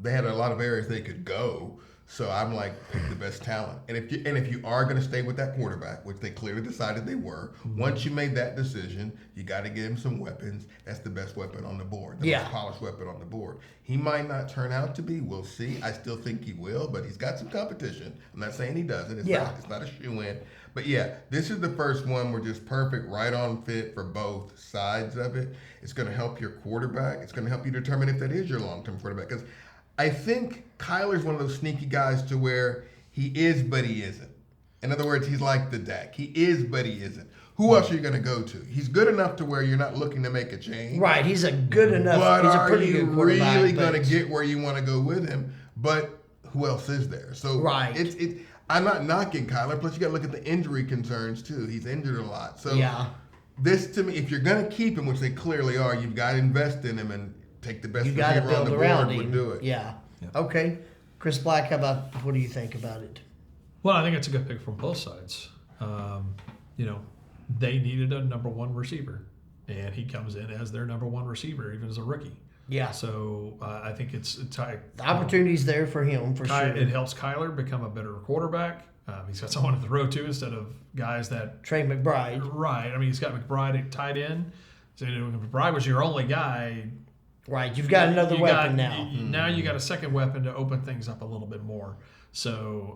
They had a lot of areas they could go, so I'm like, pick the best talent. And if you are going to stay with that quarterback, which they clearly decided they were, once you made that decision, you got to give him some weapons. That's the best weapon on the board, the most polished weapon on the board. He might not turn out to be. We'll see. I still think he will, but he's got some competition. I'm not saying he doesn't. It's not a shoe-in. But yeah, this is the first one. We're just perfect, right on fit for both sides of it. It's going to help your quarterback. It's going to help you determine if that is your long-term quarterback. Because I think Kyler's one of those sneaky guys to where he is, but he isn't. In other words, he's like the Dak. He is, but he isn't. Who else are you going to go to? He's good enough to where you're not looking to make a change. Right. He's a good enough. But he's a are pretty you good quarterback. really but- going to get where you want to go with him? But who else is there? So Right. I'm not knocking Kyler. Plus, you got to look at the injury concerns too. He's injured a lot. So Yeah. this to me, if you're going to keep him, which they clearly are, you've got to invest in him and take the best You got to receiver on build the around board him. would do it. Yeah. Okay. Chris Black, what do you think about it? Well, I think it's a good pick from both sides. They needed a number 1 receiver, and he comes in as their number 1 receiver, even as a rookie. Yeah. So I think it's The opportunity's there for him, for sure. It helps Kyler become a better quarterback. He's got someone to throw to instead of guys that. Trey McBride. Right. I mean, he's got McBride at tight end. So if McBride was your only guy. Right. You've got another weapon now. Now you got a second weapon to open things up a little bit more. So.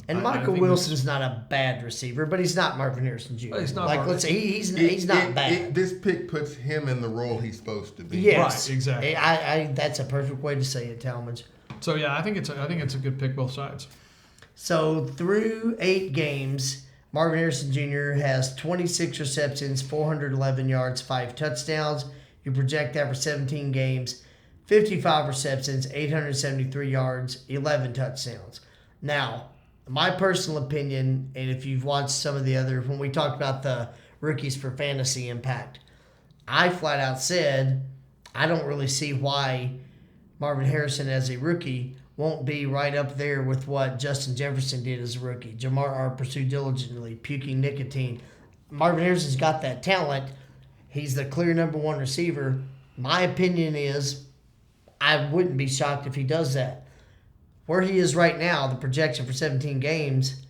And I Michael think Wilson's not a bad receiver, but he's not Marvin Harrison Jr. He's not like, Marvin. let's say he's not bad. This pick puts him in the role he's supposed to be. Yes, Right, exactly. I that's a perfect way to say it, Talmadge. So yeah, I think it's a good pick both sides. So through 8 games, Marvin Harrison Jr. has 26 receptions, 411 yards, 5 touchdowns. You project that for 17 games, 55 receptions, 873 yards, 11 touchdowns. Now, my personal opinion, and if you've watched some of the other, when we talked about the rookies for fantasy impact, I flat out said I don't really see why Marvin Harrison as a rookie won't be right up there with what Justin Jefferson did as a rookie. Jamar R. pursued diligently, puking nicotine. Marvin Harrison's got that talent. He's the clear number 1 receiver. My opinion is I wouldn't be shocked if he does that. Where he is right now, the projection for 17 games,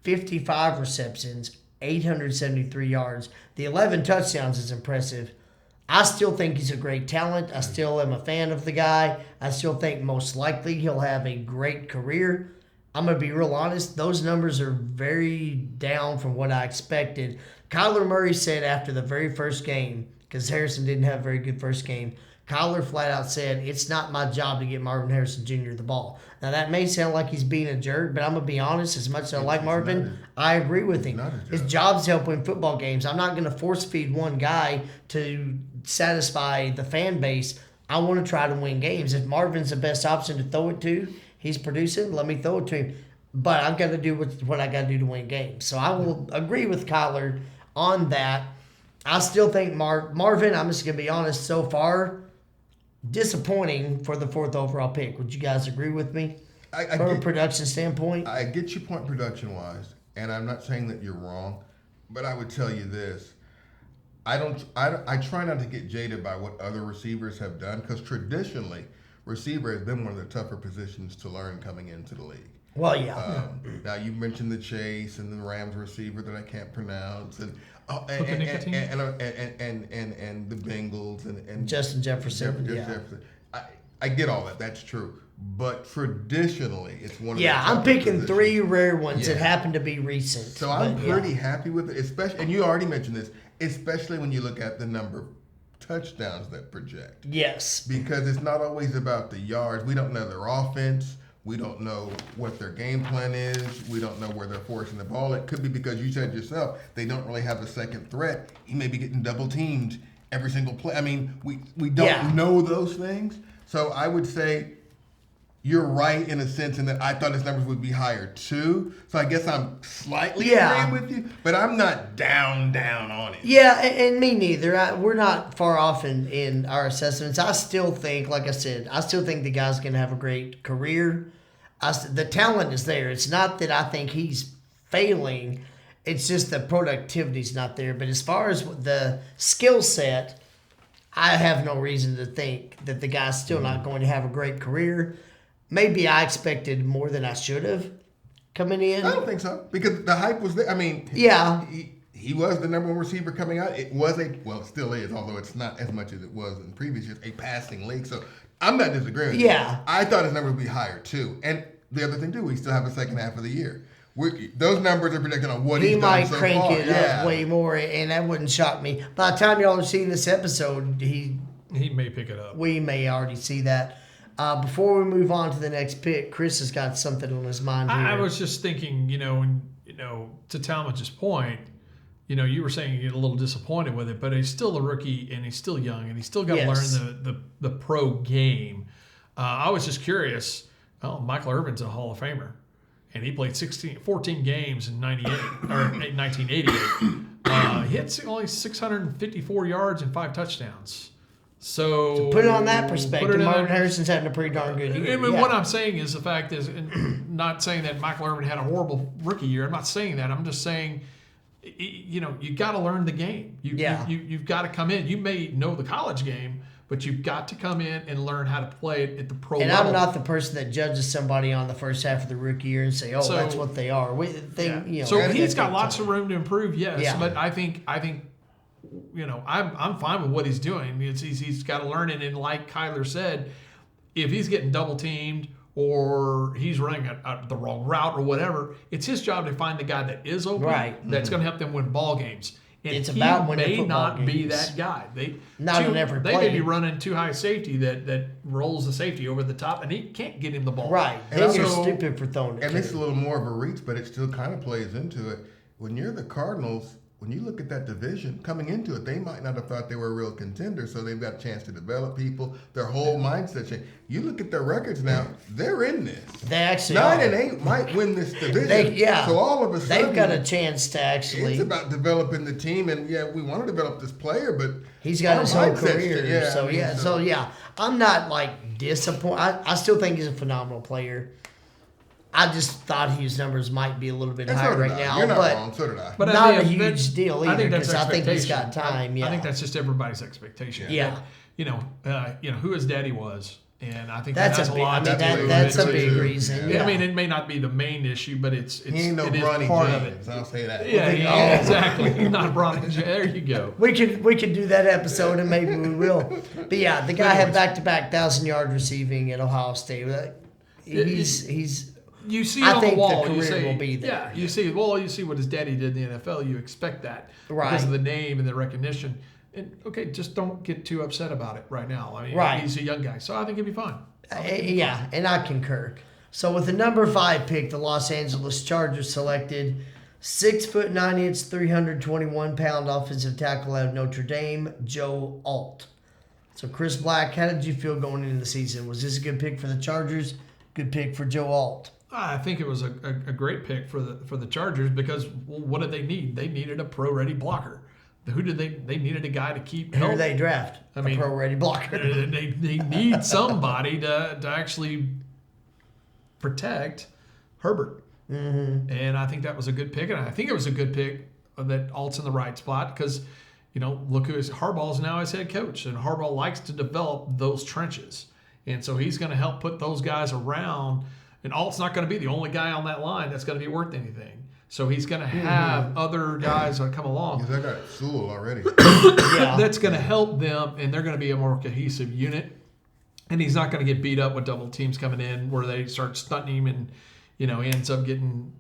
55 receptions, 873 yards. The 11 touchdowns is impressive. I still think he's a great talent. I still am a fan of the guy. I still think most likely he'll have a great career. I'm going to be real honest. Those numbers are very down from what I expected. Kyler Murray said after the very first game, because Harrison didn't have a very good first game, Kyler flat out said, it's not my job to get Marvin Harrison Jr. the ball. Now, that may sound like he's being a jerk, but I'm going to be honest. As much as I like Marvin, I agree with him. His job's to help win football games. I'm not going to force feed one guy to satisfy the fan base. I want to try to win games. If Marvin's the best option to throw it to, he's producing, let me throw it to him. But I've got to do what I got to do to win games. So I will agree with Kyler on that. I still think Marvin, I'm just going to be honest, so far, disappointing for the 4th overall pick. Would you guys agree with me? From a production standpoint? I get your point production-wise, and I'm not saying that you're wrong, but I would tell you this. I try not to get jaded by what other receivers have done, because traditionally, receiver has been one of the tougher positions to learn coming into the league. Well, yeah. Now you mentioned the Chase and the Rams receiver that I can't pronounce, and the Bengals and Justin Jefferson. Jefferson. I get all that. That's true. But traditionally, it's one of the I'm picking positions. 3 rare ones that happen to be recent. So I'm pretty happy with it, especially, and you already mentioned this, especially when you look at the number of touchdowns that project. Yes. Because it's not always about the yards. We don't know their offense. We don't know what their game plan is. We don't know where they're forcing the ball. It could be because you said yourself, they don't really have a second threat. He may be getting double teamed every single play. I mean, we don't know those things. So I would say you're right in a sense in that I thought his numbers would be higher too. So I guess I'm slightly agreeing with you, but I'm not down on it. Yeah, and me neither. We're not far off in our assessments. I still think, like I said, the guy's going to have a great career. The talent is there. It's not that I think he's failing. It's just the productivity's not there. But as far as the skill set, I have no reason to think that the guy's still not going to have a great career. Maybe I expected more than I should have coming in. I don't think so, because the hype was there. I mean, he was the number 1 receiver coming out. It was it still is, although it's not as much as it was in previous years, a passing league. So I'm not disagreeing with you. I thought his numbers would be higher too. And the other thing too, we still have the second half of the year. Those numbers are predicting on what he's done so far. He might crank it up way more, and that wouldn't shock me. By the time y'all are seeing this episode, he may pick it up. We may already see that. Before we move on to the next pick, Chris has got something on his mind here. I was just thinking, to Talmadge's point, you were saying you get a little disappointed with it, but he's still a rookie and he's still young and he's still got to learn the pro game. I was just curious. Well, Michael Irvin's a Hall of Famer, and he played 14 games in 1988. He had only 654 yards and 5 touchdowns. So to put it on that perspective, Marvin Harrison's having a pretty darn good year. What I'm saying is the fact is, not saying that Michael Irvin had a horrible rookie year. I'm not saying that. I'm just saying, you got to learn the game. You've got to come in. You may know the college game, but you've got to come in and learn how to play it at the pro level. And I'm not the person that judges somebody on the first half of the rookie year and say, that's what they are. So he's got lots of room to improve, yes. But I think I'm fine with what he's doing. He's got to learn it, and like Kyler said, if he's getting double teamed or he's running the wrong route or whatever, it's his job to find the guy that is open, that's going to help them win ball games. And it's about winning football games. May not be that guy. They may be running too high safety that rolls the safety over the top, and he can't get him the ball. Right. Then you're stupid for throwing it. And it's a little more of a reach, but it still kind of plays into it. When you're the Cardinals, when you look at that division coming into it, they might not have thought they were a real contender, so they've got a chance to develop people. Their whole mindset change. You look at their records now; they're in this. They actually 9-8 might win this division. So all of a sudden, they've got a chance to actually. It's about developing the team, and we want to develop this player, but he's got his whole career. So I'm not disappointed. I still think he's a phenomenal player. I just thought his numbers might be a little bit higher right now. You're not wrong. So did I. But not a huge deal either, because I think he's got time. I think that's just everybody's expectation. Yeah. Who his daddy was And I think That's that has a a big. I lot mean, to do with that's it. a big too. reason. Yeah. Yeah. I mean, it may not be the main issue, but it He ain't no is Bronny part of it. James. I'll say that. Yeah, Oh. exactly. Not Bronny James. There you go. we could do that episode, and maybe we will. But yeah, the guy had Anyways. back-to-back 1,000-yard receiving at Ohio State. He's. You see I it on think the the wall. you career say, will be there. Yeah, you see what his daddy did in the NFL. You expect that Right. because of the name and the recognition. And okay, just don't get too upset about it right now. I mean, Right. he's a young guy, so I think he'll be fine. Yeah, and I concur. So with the number 5 pick, the Los Angeles Chargers selected 6'9", 321-pound offensive tackle out of Notre Dame, Joe Alt. So Chris Black, how did you feel going into the season? Was this a good pick for the Chargers? Good pick for Joe Alt. I think it was a great pick for the Chargers because what did they need? They needed a pro-ready blocker. Who did they needed a guy to keep Who help. did they draft? I mean, a pro-ready blocker. They need somebody to actually protect Herbert. Mm-hmm. And I think that was a good pick. And I think it was a good pick that Alt's in the right spot because, look Harbaugh's now his head coach. And Harbaugh likes to develop those trenches. And so he's going to help put those guys around. And Alt's not going to be the only guy on that line that's going to be worth anything. So he's going to have other guys that come along. Because I got Sewell already. Yeah. That's going to help them, and they're going to be a more cohesive unit. And he's not going to get beat up with double teams coming in where they start stunting him and, he ends up getting,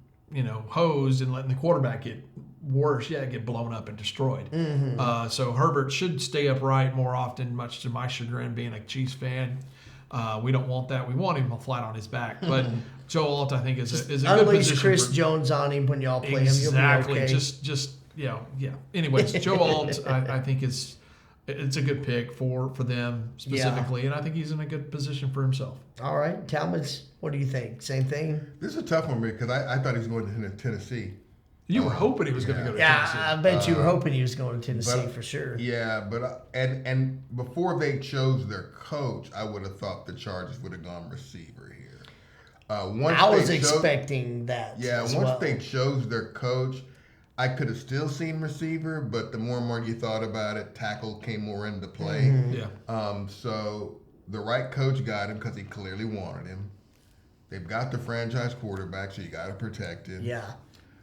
hosed and letting the quarterback get worse. Yeah, get blown up and destroyed. Mm-hmm. So Herbert should stay upright more often, much to my chagrin, being a Chiefs fan. We don't want that. We want him flat on his back. But Joe Alt, I think, is a good Unleash position. Chris for, Jones on him when y'all play exactly. him. You'll be okay. Just yeah. Anyways, Joe Alt, I think it's a good pick for them specifically, and I think he's in a good position for himself. All right, Talmadge, what do you think? Same thing? This is a tough one because I thought he was going to Tennessee. You were hoping he was going to go to Yeah, Tennessee. I bet you were hoping he was going to Tennessee but- for sure. Yeah, but and before they chose their coach, I would have thought the Chargers would have gone receiver here. Once I was they chose- expecting that. Yeah, as once well. they chose their coach, I could have still seen receiver, but the more and more you thought about it, tackle came more into play. Yeah. So the right coach got him because he clearly wanted him. They've got the franchise quarterback, so you got to protect him. Yeah,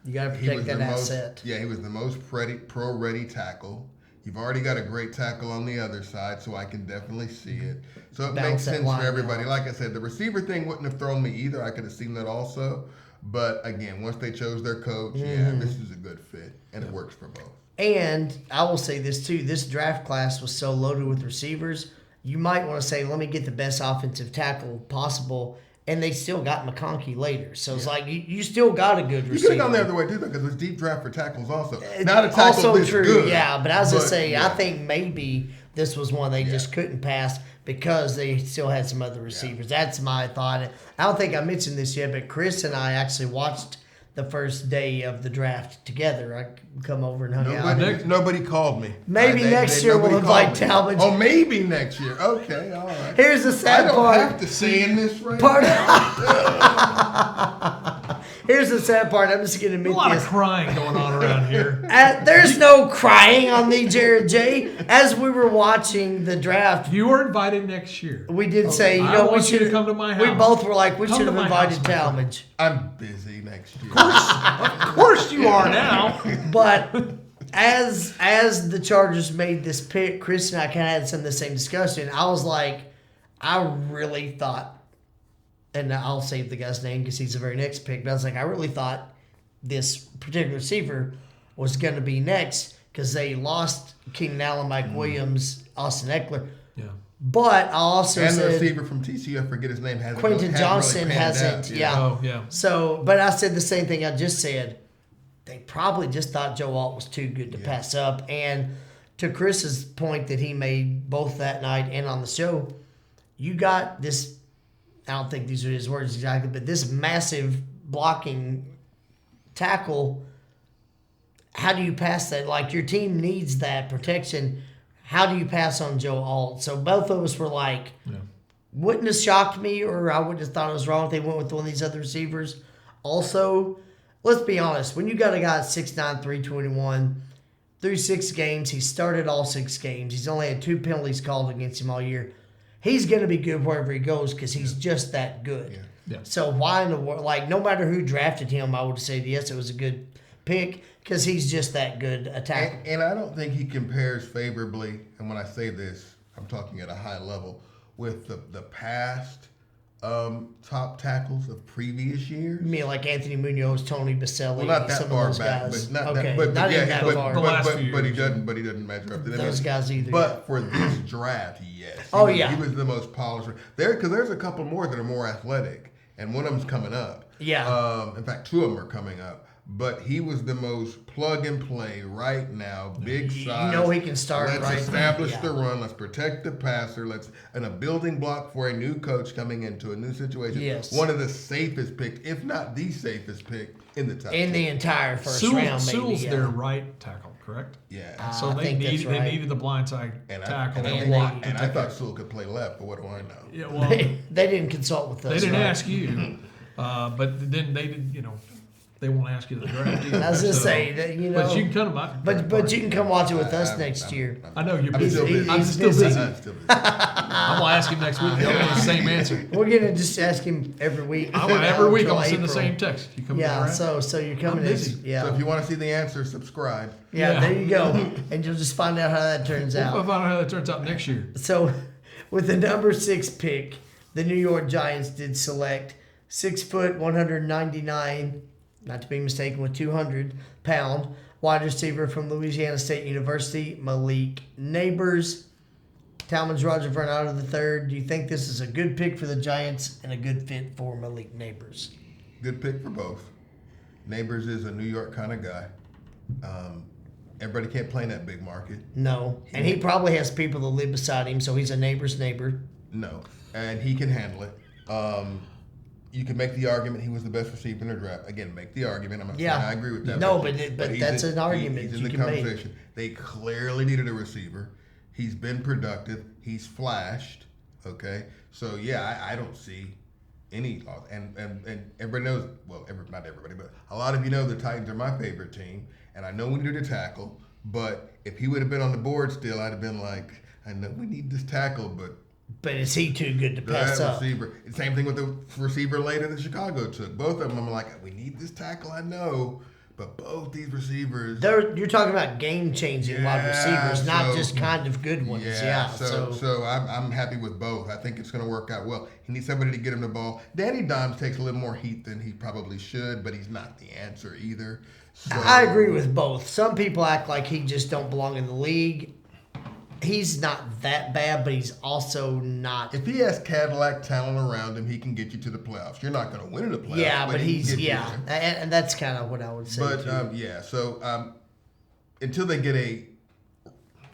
you got to He protect was that the most, asset. yeah, he was the most pro-ready tackle. You've already got a great tackle on the other side, so I can definitely see it. So it Bounce makes that sense line for everybody. out. Like I said, the receiver thing wouldn't have thrown me either. I could have seen that also. But again, once they chose their coach, yeah, this is a good fit, and it works for both. And I will say this too: this draft class was so loaded with receivers. You might want to say, "Let me get the best offensive tackle possible," and they still got McConkey later. So it's like you still got a good You could receiver. have gone the other way too, though, because it was deep draft for tackles also. Not a tackle also this true, good. yeah. But I was gonna say, yeah. I think maybe this was one they just couldn't pass because they still had some other receivers. That's my thought. I don't think I mentioned this yet, but Chris and I actually watched the first day of the draft together. I come over and hung out. Nobody called me. Maybe next year we'll nobody called invite me. Talmadge. Oh, maybe next year. Okay, all right. Here's the I sad don't part. have to say in this right Part- now. Here's the sad part. I'm just gonna A admit lot this. of crying going on around here. There's no crying on the Jared J. As we were watching the draft, You are invited next year. we did say, I we want you should to come to my We house. both were like, we Come should to have my invited house, my friend. Talmadge. I'm busy next year. Of course you are now. But as the Chargers made this pick, Chris and I kind of had some of the same discussion. I was like, I really thought, and I'll save the guy's name because he's the very next pick, but I was like, I really thought this particular receiver was going to be next because they lost Keenan Allen, Mike Williams, Austin Eckler. Yeah. But I also And the said receiver from TCU, I forget his name, hasn't Quentin really Johnson panned hasn't, out. yeah. Oh, yeah. So, but I said the same thing I just said. They probably just thought Joe Alt was too good to pass up. And to Chris's point that he made both that night and on the show, you got this, I don't think these are his words exactly, but this massive blocking tackle. How do you pass that? Like, your team needs that protection. How do you pass on Joe Alt? So both of us were like, wouldn't have shocked me, or I wouldn't have thought it was wrong if they went with one of these other receivers. Also, let's be honest. When you got a guy at 6'9", 321, through 6 games, he started all 6 games. He's only had 2 penalties called against him all year. he's going to be good wherever he goes because he's just that good. Yeah. Yeah. So why in the world, like, no matter who drafted him, I would say yes, it was a good pick because he's just that good a tackle. And I don't think he compares favorably, and when I say this, I'm talking at a high level, with the past top tackles of previous years. You mean like Anthony Munoz, Tony Baselli, Well, not that some far of those back, guys. but not okay, that. But not yeah, even that but, far. The last but, few but he years. doesn't measure up to them. Those guys either. But for this draft, yes. Oh, he yeah. was the most polished. Because there's a couple more that are more athletic, and one of them's coming up. Yeah. In fact, two of them are coming up. But he was the most plug and play right now, big You size. know he can start Let's right establish now. the run. Let's protect the passer. And a building block for a new coach coming into a new situation. Yes. One of the safest picks, if not the safest pick in the top. In 10. the entire first Sewell's, round, maybe. Sewell's yeah. their right tackle, correct? Yeah. So I they think that's right. needed the blindside And tackle. I, And and, they- I, and I thought Sewell could play left, but what do I know? Yeah, well, They didn't consult with us. they didn't right? ask you, but then they did. They won't ask you to the draft either. I was gonna so- say that but you can come out. But you can come watch it with us I'm- next I'm- year. I know you're I'm busy. still busy. I'm He's still busy. busy. I'm still busy. I'm gonna ask him next week. He'll give the same answer. We're gonna just ask him every week. Every week I'm until gonna send the April. same text. You come to the Yeah, draft? so you're coming I'm in. busy. Yeah, So if you want to see the answer, subscribe. yeah, there you go, and you'll just find out how that turns We'll out. find out how that turns out next year. So, with the number 6 pick, the New York Giants did select 6 foot 199, not to be mistaken with 200-pound wide receiver from Louisiana State University, Malik Neighbors. Talmadge Roger Vernado III. Do you think this is a good pick for the Giants and a good fit for Malik Neighbors? Good pick for both. Neighbors is a New York kind of guy. Everybody can't play in that big market. No, and he probably has people that live beside him, so he's a neighbor's neighbor. No, and he can handle it. You can make the argument he was the best receiver in the draft. Again, make the argument. I'm not saying I agree with that. No, but he's that's an argument He's in you the can make. conversation. They clearly needed a receiver. He's been productive. He's flashed. Okay, so yeah, I don't see any loss. And everybody knows. Well, not everybody, but a lot of you know the Titans are my favorite team, and I know we needed a tackle. But if he would have been on the board still, I'd have been like, I know we need this tackle, but. But is he too good to pass That up? receiver. Same thing with the receiver later that Chicago took. Both of them, I'm like, we need this tackle, I know, but both these receivers. You're talking about game-changing wide Yeah, receivers, not so- just kind of good ones. Yeah. So I'm happy with both. I think it's going to work out well. He needs somebody to get him the ball. Danny Dimes takes a little more heat than he probably should, but he's not the answer either. So, I agree with both. Some people act like he just don't belong in the league. He's not that bad, but he's also not. If he has Cadillac talent around him, he can get you to the playoffs. You're not going to win in the playoffs. Yeah, but he can he's get you yeah, there. and that's kind of what I would say. But too. so until they get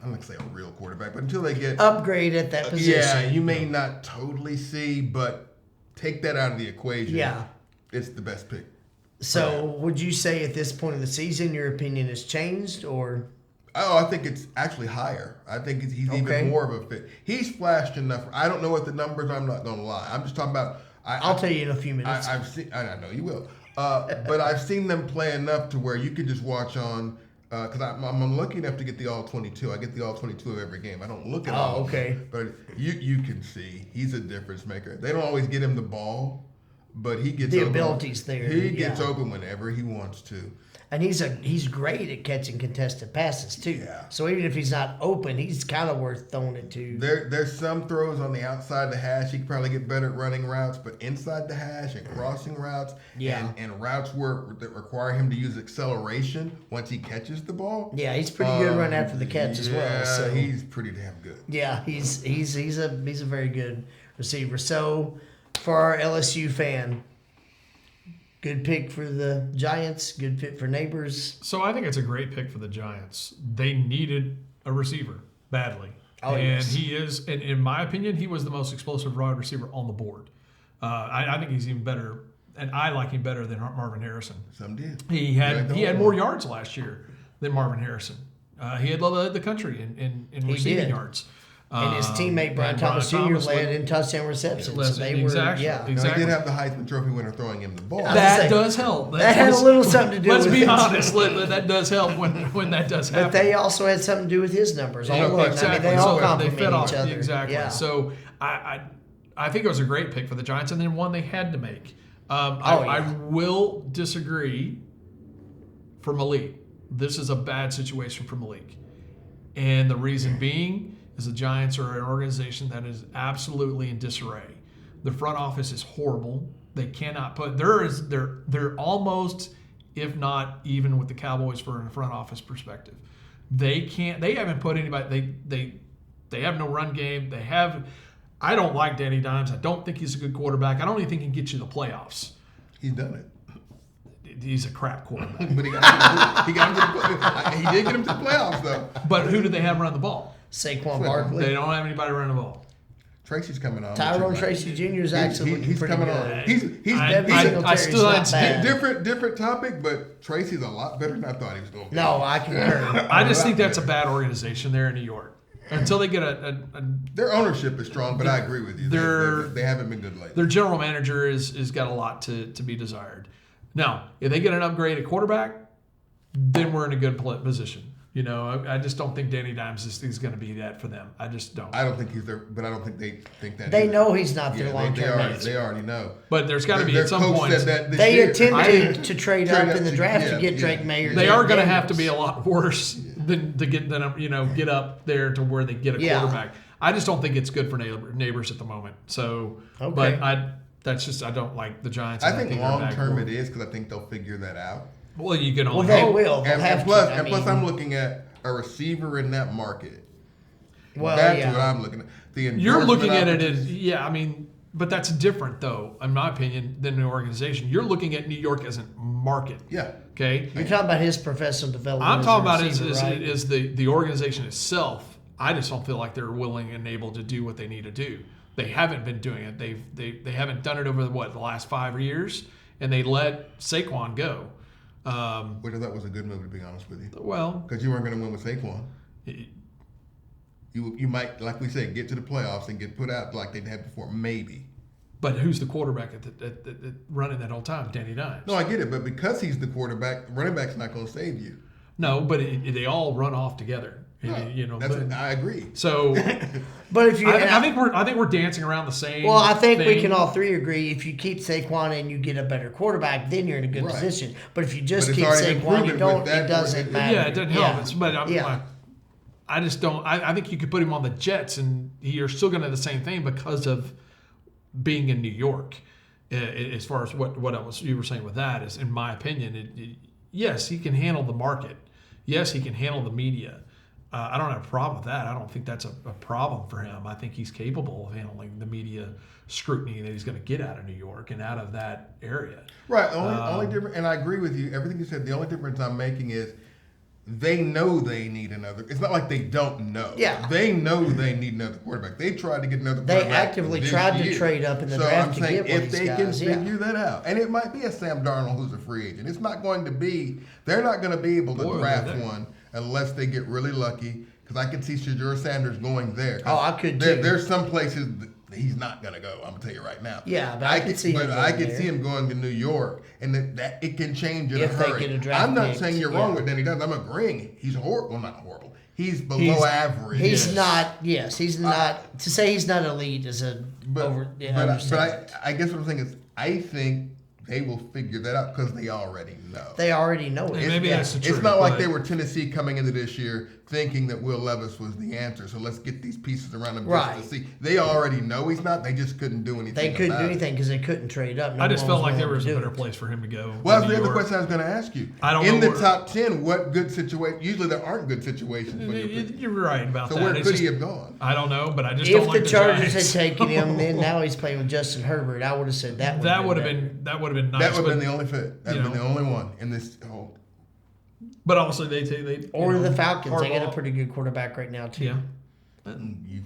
I'm not gonna say a real quarterback, but until they get Upgrade at that position. yeah, you may not totally see, but take that out of the equation. Yeah. It's the best pick. So would you say at this point of the season, your opinion has changed, or? Oh, I think it's actually higher. I think he's Okay. even more of a fit. He's flashed enough. I don't know what the numbers. I'm not gonna lie. I'm just talking about. I'll tell you in a few minutes. I've seen. I know you will. But I've seen them play enough to where you could just watch on. Because I'm lucky enough to get the all 22. I get the all 22 of every game. I don't look at all. Okay. But you can see he's a difference maker. They don't always get him the ball, but he gets The open. ability's there, He gets yeah. open whenever he wants to. And he's great at catching contested passes too. Yeah. So even if he's not open, he's kind of worth throwing it to. There's some throws on the outside of the hash. He could probably get better at running routes, but inside the hash and crossing routes Yeah. and routes that require him to use acceleration once he catches the ball. Yeah, he's pretty good run after the catch as well. Yeah, So he's pretty damn good. yeah, he's a very good receiver. So for our LSU fan, good pick for the Giants. Good fit for Neighbors. So I think it's a great pick for the Giants. They needed a receiver badly. Oh, and yes. he is, and in my opinion, he was the most explosive wide receiver on the board. I think he's even better, and I like him better than Marvin Harrison. Some did. He had more yards last year than Marvin Harrison. He had led the country in receiving did. yards. And his teammate Brian and Thomas Jr. Thomas led in touchdown receptions. So they exactly. were, Now, he Exactly. did have the Heisman Trophy winner throwing him the ball. Yeah. That say, does help. that had a little something to do Let's with be it. honest. That does help when that does happen. But they also had something to do with his numbers. All of them. Exactly. I mean, they all So complement fed off each other. Exactly. Yeah. So I think it was a great pick for the Giants, and then one they had to make. I will disagree for Malik. This is a bad situation for Malik. And the reason being is the Giants are an organization that is absolutely in disarray. The front office is horrible. They cannot put they're almost, if not even with the Cowboys for a front office perspective. They haven't put anybody they have no run game. I don't like Danny Dimes. I don't think he's a good quarterback. I don't even think he can get you the playoffs. He's done it. He's a crap quarterback. But he did get him to the playoffs, though. But who do they have run the ball? Saquon Barkley. They don't have anybody running the ball. Tracy's coming on. Tyrone Tracy Jr. is actually looking he's pretty coming good. on. He's Devin I Singletary's still not haven't bad. different topic, but Tracy's a lot better than I thought he was going to be. No, I concur. I just think that's a bad organization there in New York. Until they get Their ownership is strong, but I agree with you. They haven't been good lately. their general manager is got a lot to be desired. Now, if they get an upgrade at quarterback, then we're in a good position. You know, I just don't think Danny Dimes is going to be that for them. I just don't. I don't think he's there, but I don't think they think that. They either. know he's not their Yeah, long-term answer. they already know. But there's got to be Their at some coach point. said that this They year. attempted to trade up in the draft yeah, to get yeah. Drake Mayer. They are going to have to Daniels. be a lot worse than to get get up there to where they get a Yeah. quarterback. I just don't think it's good for neighbors at the moment. So, Okay. but I don't like the Giants. I and think they're long back term for- it is because I think they'll figure that out. Well, you can Well, only they hope. will. They'll have And plus, to. I'm looking at a receiver in that market. Well, That's yeah. what I'm looking at. The You're looking at it endorsement as I mean, but that's different though, in my opinion, than an organization. You're looking at New York as a market. Yeah. Okay. You're talking about his professional development. I'm as a talking about receiver, is right? the organization itself. I just don't feel like they're willing and able to do what they need to do. They haven't been doing it. They haven't done it over the last 5 years, and they let Saquon go. Which I thought was a good move, to be honest with you. Well, Because you weren't going to win with Saquon. You might, like we said, get to the playoffs and get put out like they had before, maybe. but who's the quarterback at running that whole time? Danny Dimes. No, I get it, but because he's the quarterback, running back's not going to save you. No, but they all run off together. No, You know, I agree. so But if you, I think we're dancing around the same. well, I think we thing. can all three agree. If you keep Saquon and you get a better quarterback, then you're in a good Right. position. But if you just But it's keep already been Saquon, you proven don't. with that It doesn't for- matter. Yeah, it doesn't help. But Yeah. I just don't. I think you could put him on the Jets, and you're still going to have the same thing because of being in New York. As far as what else you were saying with that is, in my opinion, yes, he can handle the market. Yes, he can handle the media. I don't have a problem with that. I don't think that's a problem for him. I think he's capable of handling the media scrutiny that he's going to get out of New York and out of that area. Right. Only difference, and I agree with you. Everything you said. The only difference I'm making is they know they need another. It's not like they don't know. Yeah. They know they need another quarterback. They tried to get another They quarterback. actively this tried to year. trade up in the so draft I'm to saying get one of if these they guys, can yeah. figure that out, and it might be a Sam Darnold who's a free agent. It's not going to be. They're not going to be able to Boy, draft they- one unless they get really lucky. Because I could see Shadur Sanders going there. 'Cause Oh, I could there, too. There's some places that he's not going to go. I'm gonna tell you right now. Yeah, but I could see him But going I could there. see him going to New York, and that it can change in If a they hurry. get a draft I'm not pick, saying you're wrong yeah. with Danny Dimes. I'm agreeing. He's horrible. Well, not horrible. He's below He's- average. He's Yes. not. Yes, he's not. To say he's not elite is a But, understatement. I guess what I'm saying is I think they will figure that out because they already know. They already know it. And maybe Yeah. that's the It's truth. not like but- they were Tennessee coming into this year thinking that Will Levis was the answer. So let's get these pieces around him Right. just to see. They already know he's not. They just couldn't do anything. They couldn't about do it. anything because they couldn't trade up. No I just one felt like there willing was to a do better it. place for him to go. Well, than that's the New other York. question I was going to ask you. I don't In know the where- top 10, what good situation? Usually there aren't good situations. When you're picking. You're right about So that. where It's could he just- have gone? I don't know, but I just don't If like the Chargers Giants. had taken him, then now he's playing with Justin Herbert. I would have said that. that would have better. been nice. That would have but, been the only fit. That would you have been the know. only one in this whole. but also they Or you know, the Falcons. They got a Harbaugh- pretty good quarterback right now too. yeah.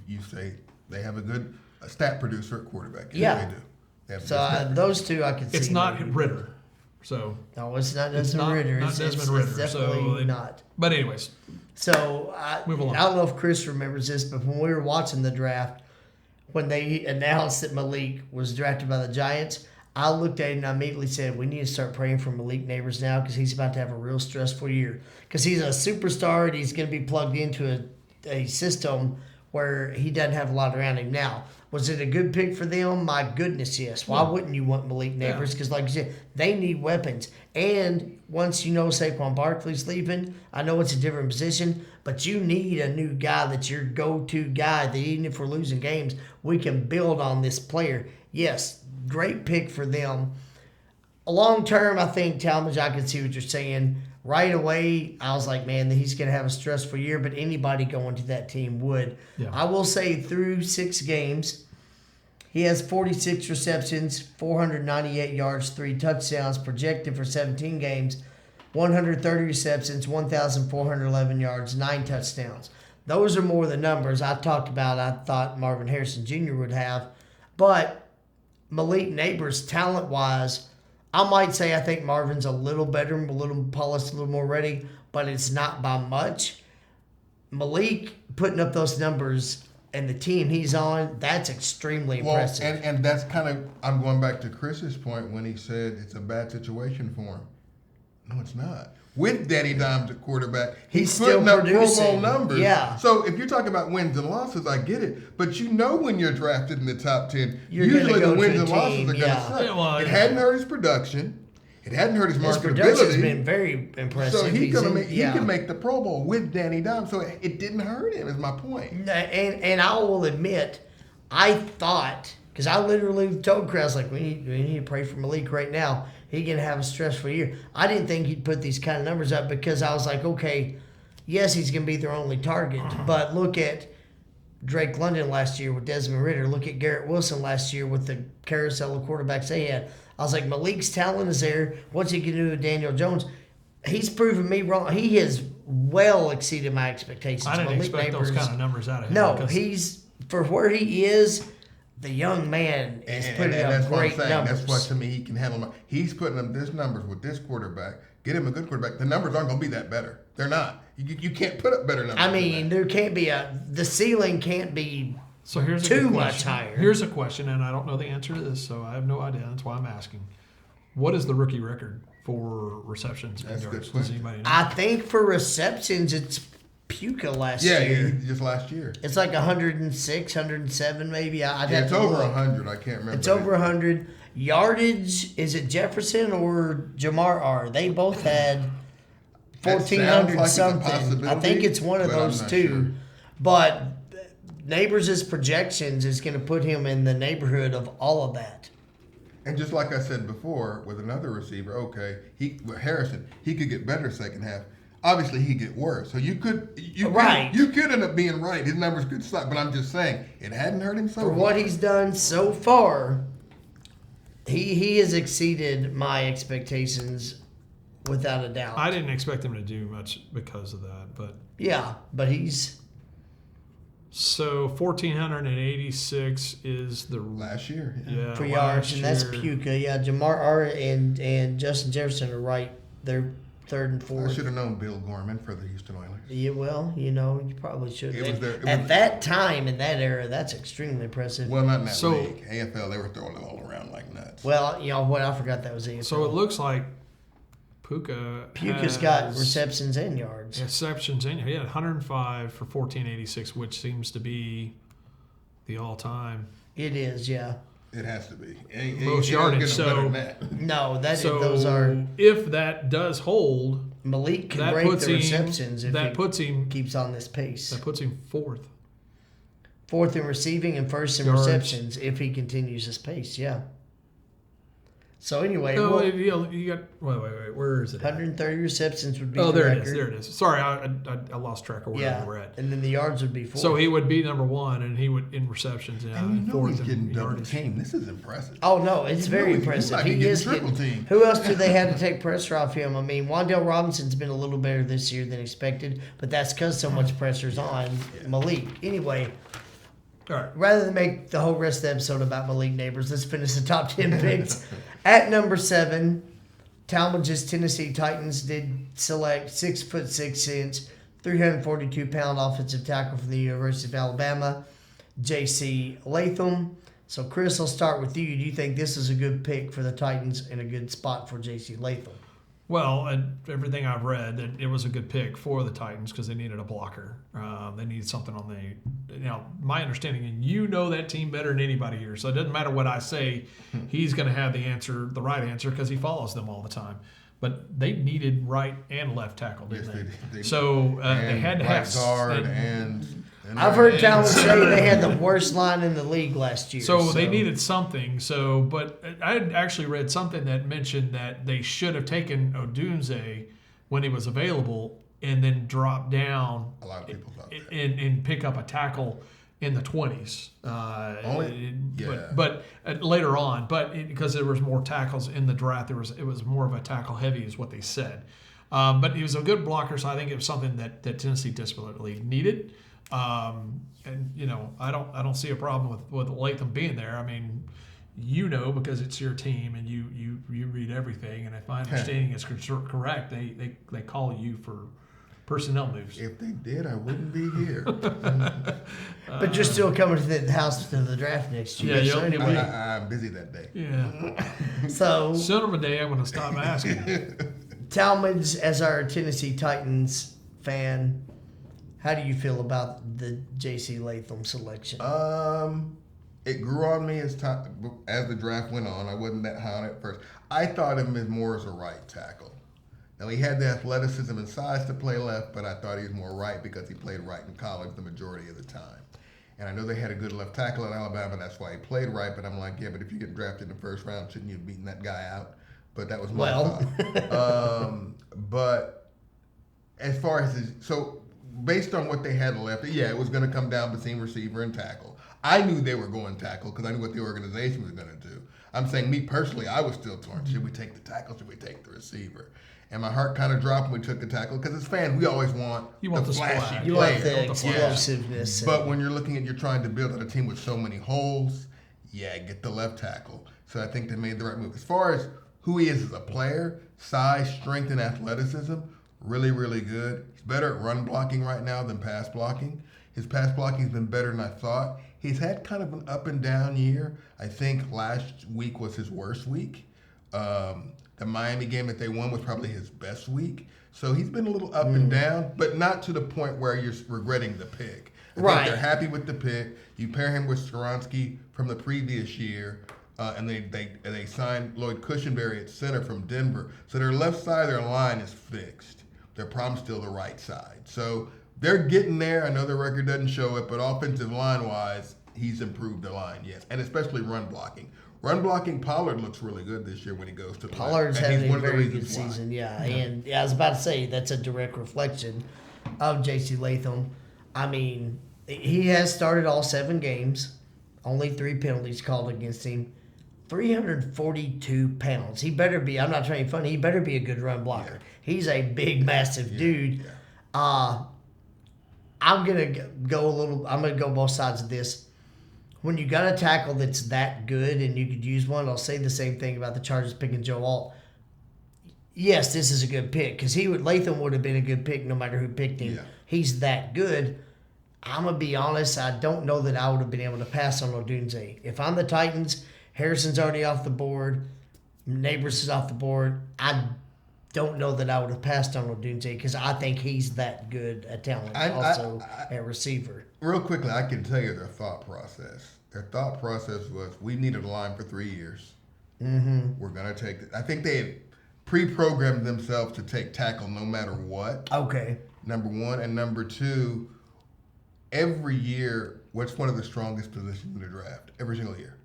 You say they have a stat producer at quarterback. Yeah. They do. They have a So good stat those two I can see. It's not maybe. Ritter. So, No, it's not Desmond not- Ritter. not It's, Desmond it's Ridder, so definitely it- not. but anyways, So I Move along. don't know if Chris remembers this, but when we were watching the draft, when they announced that Malik was drafted by the Giants, I looked at it and I immediately said, we need to start praying for Malik Neighbors now because he's about to have a real stressful year. Because he's a superstar and he's going to be plugged into a system where he doesn't have a lot around him. Now, was it a good pick for them? My goodness, yes. Why wouldn't you want Malik Neighbors? Because, like you said, they need weapons. And once you know Saquon Barkley's leaving, I know it's a different position, but you need a new guy that's your go-to guy that even if we're losing games, we can build on this player. Yes, great pick for them. Long term, I think, Talmadge, I can see what you're saying. Right away, I was like, man, he's going to have a stressful year, but anybody going to that team would. Yeah. I will say through 6 games, he has 46 receptions, 498 yards, 3 touchdowns, projected for 17 games, 130 receptions, 1,411 yards, 9 touchdowns. Those are more the numbers I talked about I thought Marvin Harrison Jr. would have. But Malik Neighbors, talent-wise, I might say I think Marvin's a little better, a little polished, a little more ready, but it's not by much. Malik putting up those numbers and the team he's on, that's extremely Well, impressive. and that's kind of, I'm going back to Chris's point when he said it's a bad situation for him. No, it's not. With Danny Dimes at quarterback, He's he's putting still up Pro Bowl producing. numbers. Yeah. So if you're talking about wins and losses, I get it. But you know when you're drafted in the top 10, You're gonna usually go the to wins a and losses team, are going to yeah. suck. Yeah, well, It yeah. hadn't hurt his production. It hadn't hurt his His production's marketability. been very impressive. So he Yeah. can make the Pro Bowl with Danny Dimes. So it didn't hurt him, is my point. And I will admit, I thought, because I literally told Chris, like, we need to pray for Malik right now. He can have a stressful year. I didn't think he'd put these kind of numbers up because I was like, okay, yes, he's going to be their only target. But look at Drake London last year with Desmond Ritter. Look at Garrett Wilson last year with the carousel of quarterbacks they had. I was like, Malik's talent is there. What's he going to do with Daniel Jones? He's proven me wrong. He has well exceeded my expectations. I didn't Malik expect those Neighbors- kind of numbers out of him. No, because he's for where he is. The young man is putting up that's what I'm great saying. numbers. That's what to me he can handle. He's putting up this numbers with this quarterback. Get him a good quarterback. The numbers aren't going to be that better. They're not. You can't put up better numbers. I than mean, that. there can't be the ceiling can't be. So here's a Too good much question. higher. Here's a question, and I don't know the answer to this, so I have no idea. That's why I'm asking. What is the rookie record for receptions and That's a good yards? Does question. anybody know? I think for receptions, it's Puka last Yeah, year. just last year. It's like 106, 107 maybe. I'd Yeah, have it's to over look. 100. I can't remember. It's over 100. Yardage, is it Jefferson or Jamar R? They both had That sounds 1,400 like it's a something. I possibility, think it's one of but I'm those not two. sure. But Neighbors' projections is going to put him in the neighborhood of all of that. And just like I said before, with another receiver, okay, with Harrison, he could get better second half. Obviously, he could get worse. So you could end up being right. His numbers could suck, but I'm just saying it hadn't hurt him so For far. what he's done so far, he has exceeded my expectations without a doubt. I didn't expect him to do much because of that, but Yeah, but he's so 1,486 is the last year. yeah for last yards, and that's year. Puka. Yeah, Jamar R and Justin Jefferson are right. They're third and I fourth. should have known Bill Gorman for the Houston Oilers. Yeah, well, you probably should. It was their- it At was- that time in that era, that's extremely impressive. Well, not in that So- league. AFL, they were throwing it all around like nuts. Well, you know what? I forgot that was it. So it looks like Puka's Puka's got receptions and yards. receptions in. He had 105 for 1,486, which seems to be the all-time. It is, yeah. It has to be. Most It yardage, doesn't get no so- better than that. No, So those are if that does hold, Malik can that break puts the him receptions if that he puts him keeps on this pace. that puts him fourth. Fourth in receiving and first in Yards. receptions if he continues his pace. Yeah. So anyway, No, well, you got wait. Where is it? at? 130 receptions would be Oh, the there record. it is. There it is. Sorry, I lost track of where Yeah, we were at. and then the yards would be four. So he would be number one, and he would in receptions. Yeah, And you know fourth he's in getting double yardage. teamed. This is impressive. Oh no, it's You very know he impressive. might be He getting is triple getting. teamed. Who else do they have to take pressure off him? I mean, Wan'Dale Robinson's been a little better this year than expected, but that's because so much pressure's on Malik. Anyway, All right. rather than make the whole rest of the episode about Malik Neighbors, let's finish the top 10 picks. At number 7, Talmadge's Tennessee Titans did select 6'6", 342-pound offensive tackle from the University of Alabama, J.C. Latham. So, Chris, I'll start with you. Do you think this is a good pick for the Titans and a good spot for J.C. Latham? Well, and everything I've read, that it was a good pick for the Titans because they needed a blocker. They needed something on the. My understanding, and you know that team better than anybody here, so it doesn't matter what I say. He's going to have the right answer, because he follows them all the time. But they needed right and left tackle, didn't Yes, they? they So they had to have guard and I've heard Talmadge say they had the worst line in the league last year. So they needed something. So, but I had actually read something that mentioned that they should have taken Odunze when he was available, and then drop down. A lot of people thought that. And pick up a tackle in the 20s. But later on, because there was more tackles in the draft, it was more of a tackle heavy, is what they said. But he was a good blocker, so I think it was something that Tennessee desperately needed. And I don't see a problem with Latham being there. I mean, because it's your team and you read everything, and if my understanding is correct, they call you for personnel moves. If they did, I wouldn't be here. But you're still coming to the house to the draft next year. Yeah, so anyway. I'm busy that day. Yeah. So sooner of a day, I'm going to stop asking. Talmadge, as our Tennessee Titans fan, how do you feel about the J.C. Latham selection? It grew on me as the draft went on. I wasn't that high on it at first. I thought of him more as a right tackle. Now, he had the athleticism and size to play left, but I thought he was more right because he played right in college the majority of the time. And I know they had a good left tackle at Alabama, that's why he played right. But I'm like, yeah, but if you get drafted in the first round, shouldn't you have beaten that guy out? But that was my thought. But as far as based on what they had left, yeah, it was going to come down between receiver and tackle. I knew they were going tackle because I knew what the organization was going to do. I'm saying, me personally, I was still torn. Should we take the tackle? Should we take the receiver? And my heart kind of dropped when we took the tackle, because as fans, we always want the flashy splash. You player. want the explosiveness. But when you're trying to build a team with so many holes, get the left tackle. So I think they made the right move. As far as who he is as a player, size, strength, and athleticism, really, really good. He's better at run blocking right now than pass blocking. His pass blocking has been better than I thought. He's had kind of an up and down year. I think last week was his worst week. The Miami game that they won was probably his best week. So he's been a little up and down, but not to the point where you're regretting the pick. I think they're happy with the pick. You pair him with Skoronski from the previous year, and they signed Lloyd Cushenberry at center from Denver. So their left side of their line is fixed. Their problem's still the right side. So they're getting there. I know their record doesn't show it, but offensive line-wise, he's improved the line, yes, and especially run blocking. Run blocking, Pollard looks really good this year when he goes to the Pollard's left. having a very good season, And I was about to say, that's a direct reflection of J.C. Latham. I mean, he has started all 7 games, only 3 penalties called against him, 342 pounds. He better be, I'm not trying to be funny, he better be a good run blocker. Yeah. He's a big, massive dude. Yeah. I'm going to go both sides of this. When you got a tackle that's that good and you could use one, I'll say the same thing about the Chargers picking Joe Alt. Yes, this is a good pick, because Latham would have been a good pick no matter who picked him. Yeah. He's that good. I'm going to be honest, I don't know that I would have been able to pass on Odunze. If I'm the Titans, Harrison's already off the board, Neighbors is off the board, I don't know that I would have passed on Odunze, because I think he's that good a talent at receiver. Real quickly, I can tell you their thought process. Their thought process was, we needed a line for 3 years. Mm-hmm. We're going to take it. I think they had pre-programmed themselves to take tackle no matter what. Okay. Number one. And number two, every year, what's one of the strongest positions in the draft? Every single year?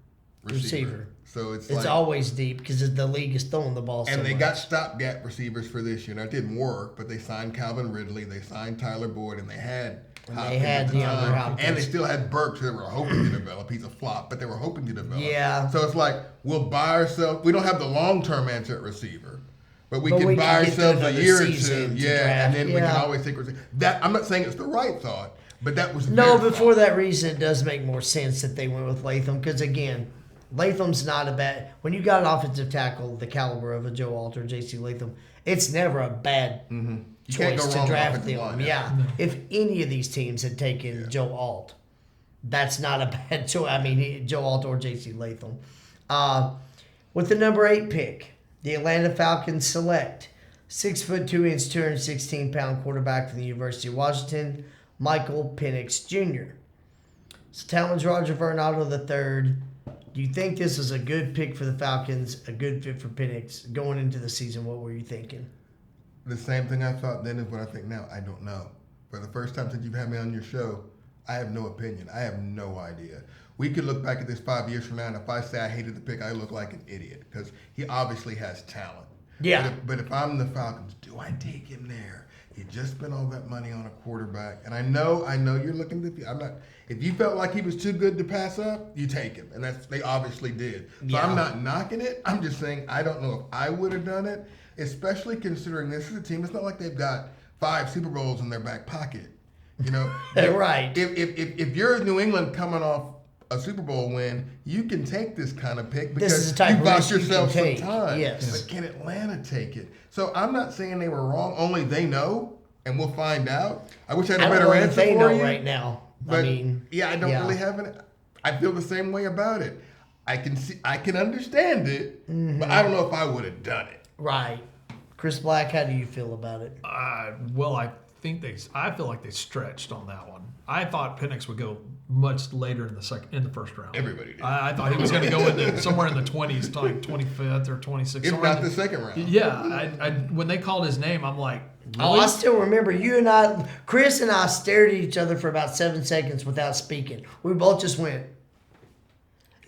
Receiver. So it's always deep, because the league is throwing the ball so much. And they got stopgap receivers for this year. Now, it didn't work, but they signed Calvin Ridley, they signed Tyler Boyd, and they had DeAndre Hopkins. And they still had Burks, who they were hoping to develop. He's a flop, but they were hoping to develop. Yeah. So it's like, we'll buy ourselves. We don't have the long-term answer at receiver, but we can buy ourselves a year or two. Yeah, and then we can always take receiver. I'm not saying it's the right thought, but that was no. But for that reason, it does make more sense that they went with Latham, because again, Latham's not a bad. When you got an offensive tackle the caliber of a Joe Alt or J.C. Latham, it's never a bad You can't go choice wrong to with draft offensive them. line. Yeah, if any of these teams had taken Joe Alt, that's not a bad choice. I mean, Joe Alt or J.C. Latham. With the number 8 pick, the Atlanta Falcons select 6'2", 216-pound quarterback from the University of Washington, Michael Penix Jr. So Talmadge Roger Vernado III. Do you think this is a good pick for the Falcons, a good fit for Penix going into the season? What were you thinking? The same thing I thought then is what I think now. I don't know. For the first time since you've had me on your show, I have no opinion. I have no idea. We could look back at this 5 years from now, and if I say I hated the pick, I look like an idiot because he obviously has talent. Yeah. But if I'm the Falcons, do I take him there? You just spent all that money on a quarterback, and I know you're looking to. I'm not. If you felt like he was too good to pass up, you take him, and they obviously did. So Yeah. I'm not knocking it. I'm just saying I don't know if I would have done it, especially considering this is a team. It's not like they've got 5 Super Bowls in their back pocket, you know. Right. If you're New England coming off a Super Bowl win, you can take this kind of pick This is because the type you of bought risk you can yourself some take. time. Yes. But can Atlanta take it? So I'm not saying they were wrong. Only they know, and we'll find out. I wish I had a I don't better know if answer they for know you. right now. But I mean, I don't really have an. I feel the same way about it. I can understand it, but I don't know if I would have done it. right. Chris Black, how do you feel about it? Well, I feel like they stretched on that one. I thought Penix would go much later in the first round. Everybody did. I thought he was going to go into somewhere in the 20s, to like 25th or 26th. If not the second round. Yeah, I when they called his name, I'm like, Oh, really? I still remember you and I, Chris and I stared at each other for about 7 seconds without speaking. We both just went.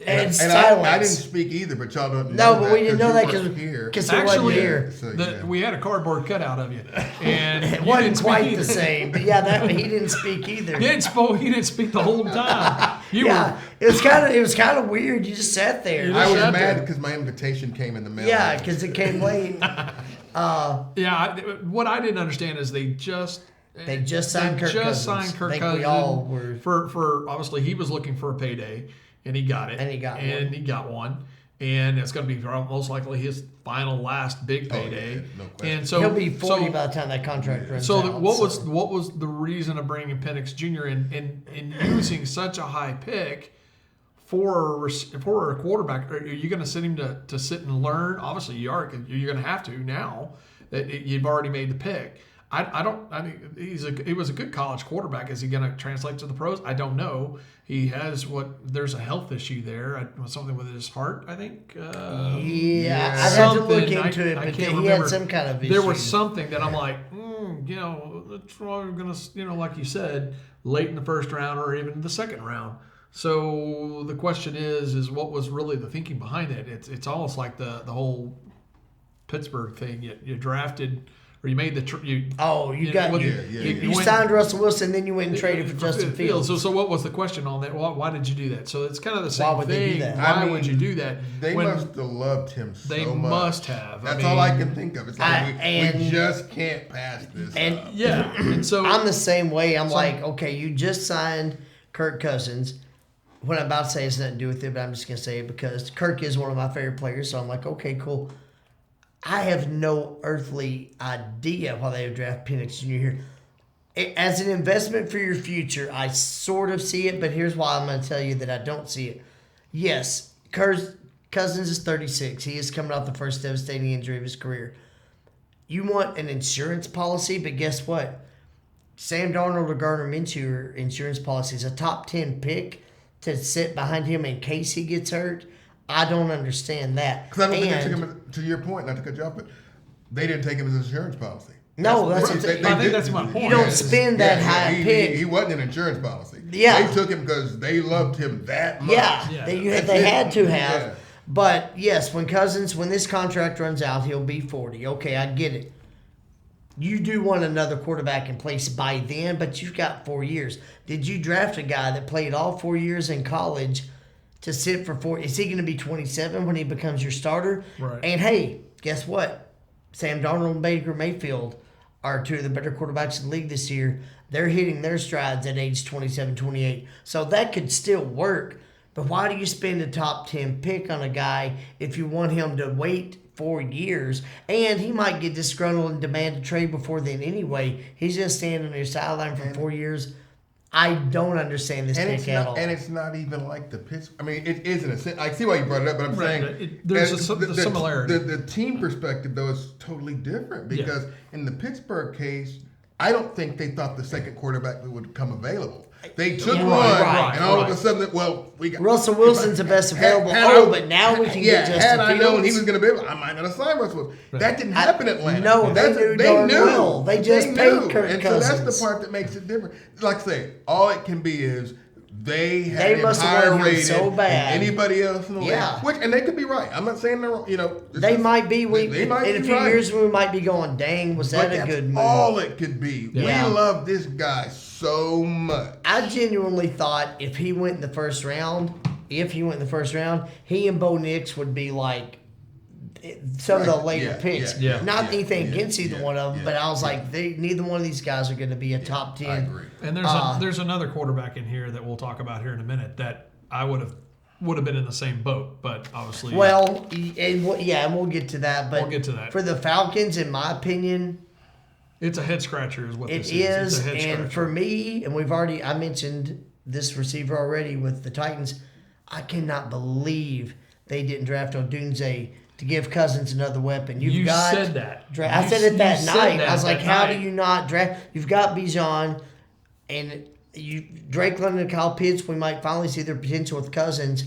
And silence. I didn't speak either, but y'all don't No, know but that we didn't know that you weren't here. because he wasn't Actually, here. So, we had a cardboard cutout of you, and It you wasn't didn't speak quite either. the same, but yeah, he didn't speak either. He didn't speak the whole time. You Yeah, were, it was kind of weird. You just sat there. You I was sat mad there. because my invitation came in the mail. Yeah, because it came late. what I didn't understand is they just signed Kirk Cousins. signed Kirk I think Cousins. we all were. For obviously he was looking for a payday, and he got it. And he got one. He got one. And it's going to be most likely his last big Oh, yeah, payday. no question. And so He'll be 40 so, by the time that contract runs So out. what was the reason of bringing Penix Jr. in using such a high pick for a quarterback? Are you going to send him to sit and learn? Obviously, you are. You're going to have to now that you've already made the pick. I mean, he was a good college quarterback. Is he going to translate to the pros? I don't know. He has there's a health issue there, something with his heart, I think. Yeah, I'd have to look Something. into it, I but can't he remember. had some kind of issue. There was something that I'm like, that's why we're gonna, like you said, late in the first round or even the second round. So the question is what was really the thinking behind it? It's almost like the whole Pittsburgh thing. You drafted. Or you made the you signed Russell Wilson, then you went and traded for Justin Fields. So what was the question on that? Why did you do that? So it's kind of the same Why would thing. they do that? Why would you do that? They must have loved him so much. They must have. That's all I can think of. It's like we just can't pass this And up. Yeah, and so I'm the same way. I'm like, okay, you just signed Kirk Cousins. What I'm about to say has nothing to do with it, but I'm just going to say it because Kirk is one of my favorite players. So I'm like, okay, cool. I have no earthly idea why they would draft Penix Jr. here. As an investment for your future, I sort of see it, but here's why I'm going to tell you that I don't see it. Yes, Cousins is 36. He is coming off the first devastating injury of his career. You want an insurance policy, but guess what? Sam Darnold or Gardner Minshew insurance policy is a top 10 pick to sit behind him in case he gets hurt. I don't understand that. Because I don't think they took him, to your point, not to cut you off, but they didn't take him as an insurance policy. No, that's I think that's my point. You don't spend that high pick. He wasn't an insurance policy. Yeah. They took him because they loved him that much. Yeah, they had to have. Yeah. But yes, when this contract runs out, he'll be 40. Okay, I get it. You do want another quarterback in place by then, but you've got 4 years. Did you draft a guy that played all 4 years in college to sit for 4? Is he going to be 27 when he becomes your starter? Right. And hey, guess what? Sam Darnold and Baker Mayfield are two of the better quarterbacks in the league this year. They're hitting their strides at age 27, 28. So that could still work. But why do you spend a top 10 pick on a guy if you want him to wait 4 years? And he might get disgruntled and demand a trade before then anyway. He's just standing on your sideline for 4 years. I don't understand this pick at all. And it's not even like the Pittsburgh. I mean, it is in a sense. I see why you brought it up, but I'm saying there's the similarity. The team perspective, though, is totally different because in the Pittsburgh case, I don't think they thought the second quarterback would come available. They took one, and all of a sudden, we got Russell Wilson's the best available. But now we can get Justin had I Fields. known he was going to be able, I might not have signed Russell Wilson. That didn't happen in Atlanta. No, they knew darn well. They just paid Kirk and Cousins. So that's the part that makes it different. Like I say, all it can be is they had him must have higher wanted him rated so bad. than anybody else in the league. Which, and they could be right. I'm not saying they're wrong. They might be. They might in a be few right. years, we might be going, dang, was that a good move? All it could be. Yeah. We love this guy so much. I genuinely thought if he went in the first round, he and Bo Nix would be like some of the later picks. Not anything against either one of them, but I was like, neither one of these guys are going to be a top 10. I agree. And there's another quarterback in here that we'll talk about here in a minute that I would have been in the same boat, but obviously. Well, and we'll get to that. But we'll get to that. For the Falcons, in my opinion, it's a head scratcher, is what it this is. It's a head and scratcher. for me, and I mentioned this receiver already with the Titans. I cannot believe they didn't draft Odunze to give Cousins another weapon. You said that. I said it that night. I was like, how do you not draft? You've got Bijan and Drake London and Kyle Pitts. We might finally see their potential with Cousins.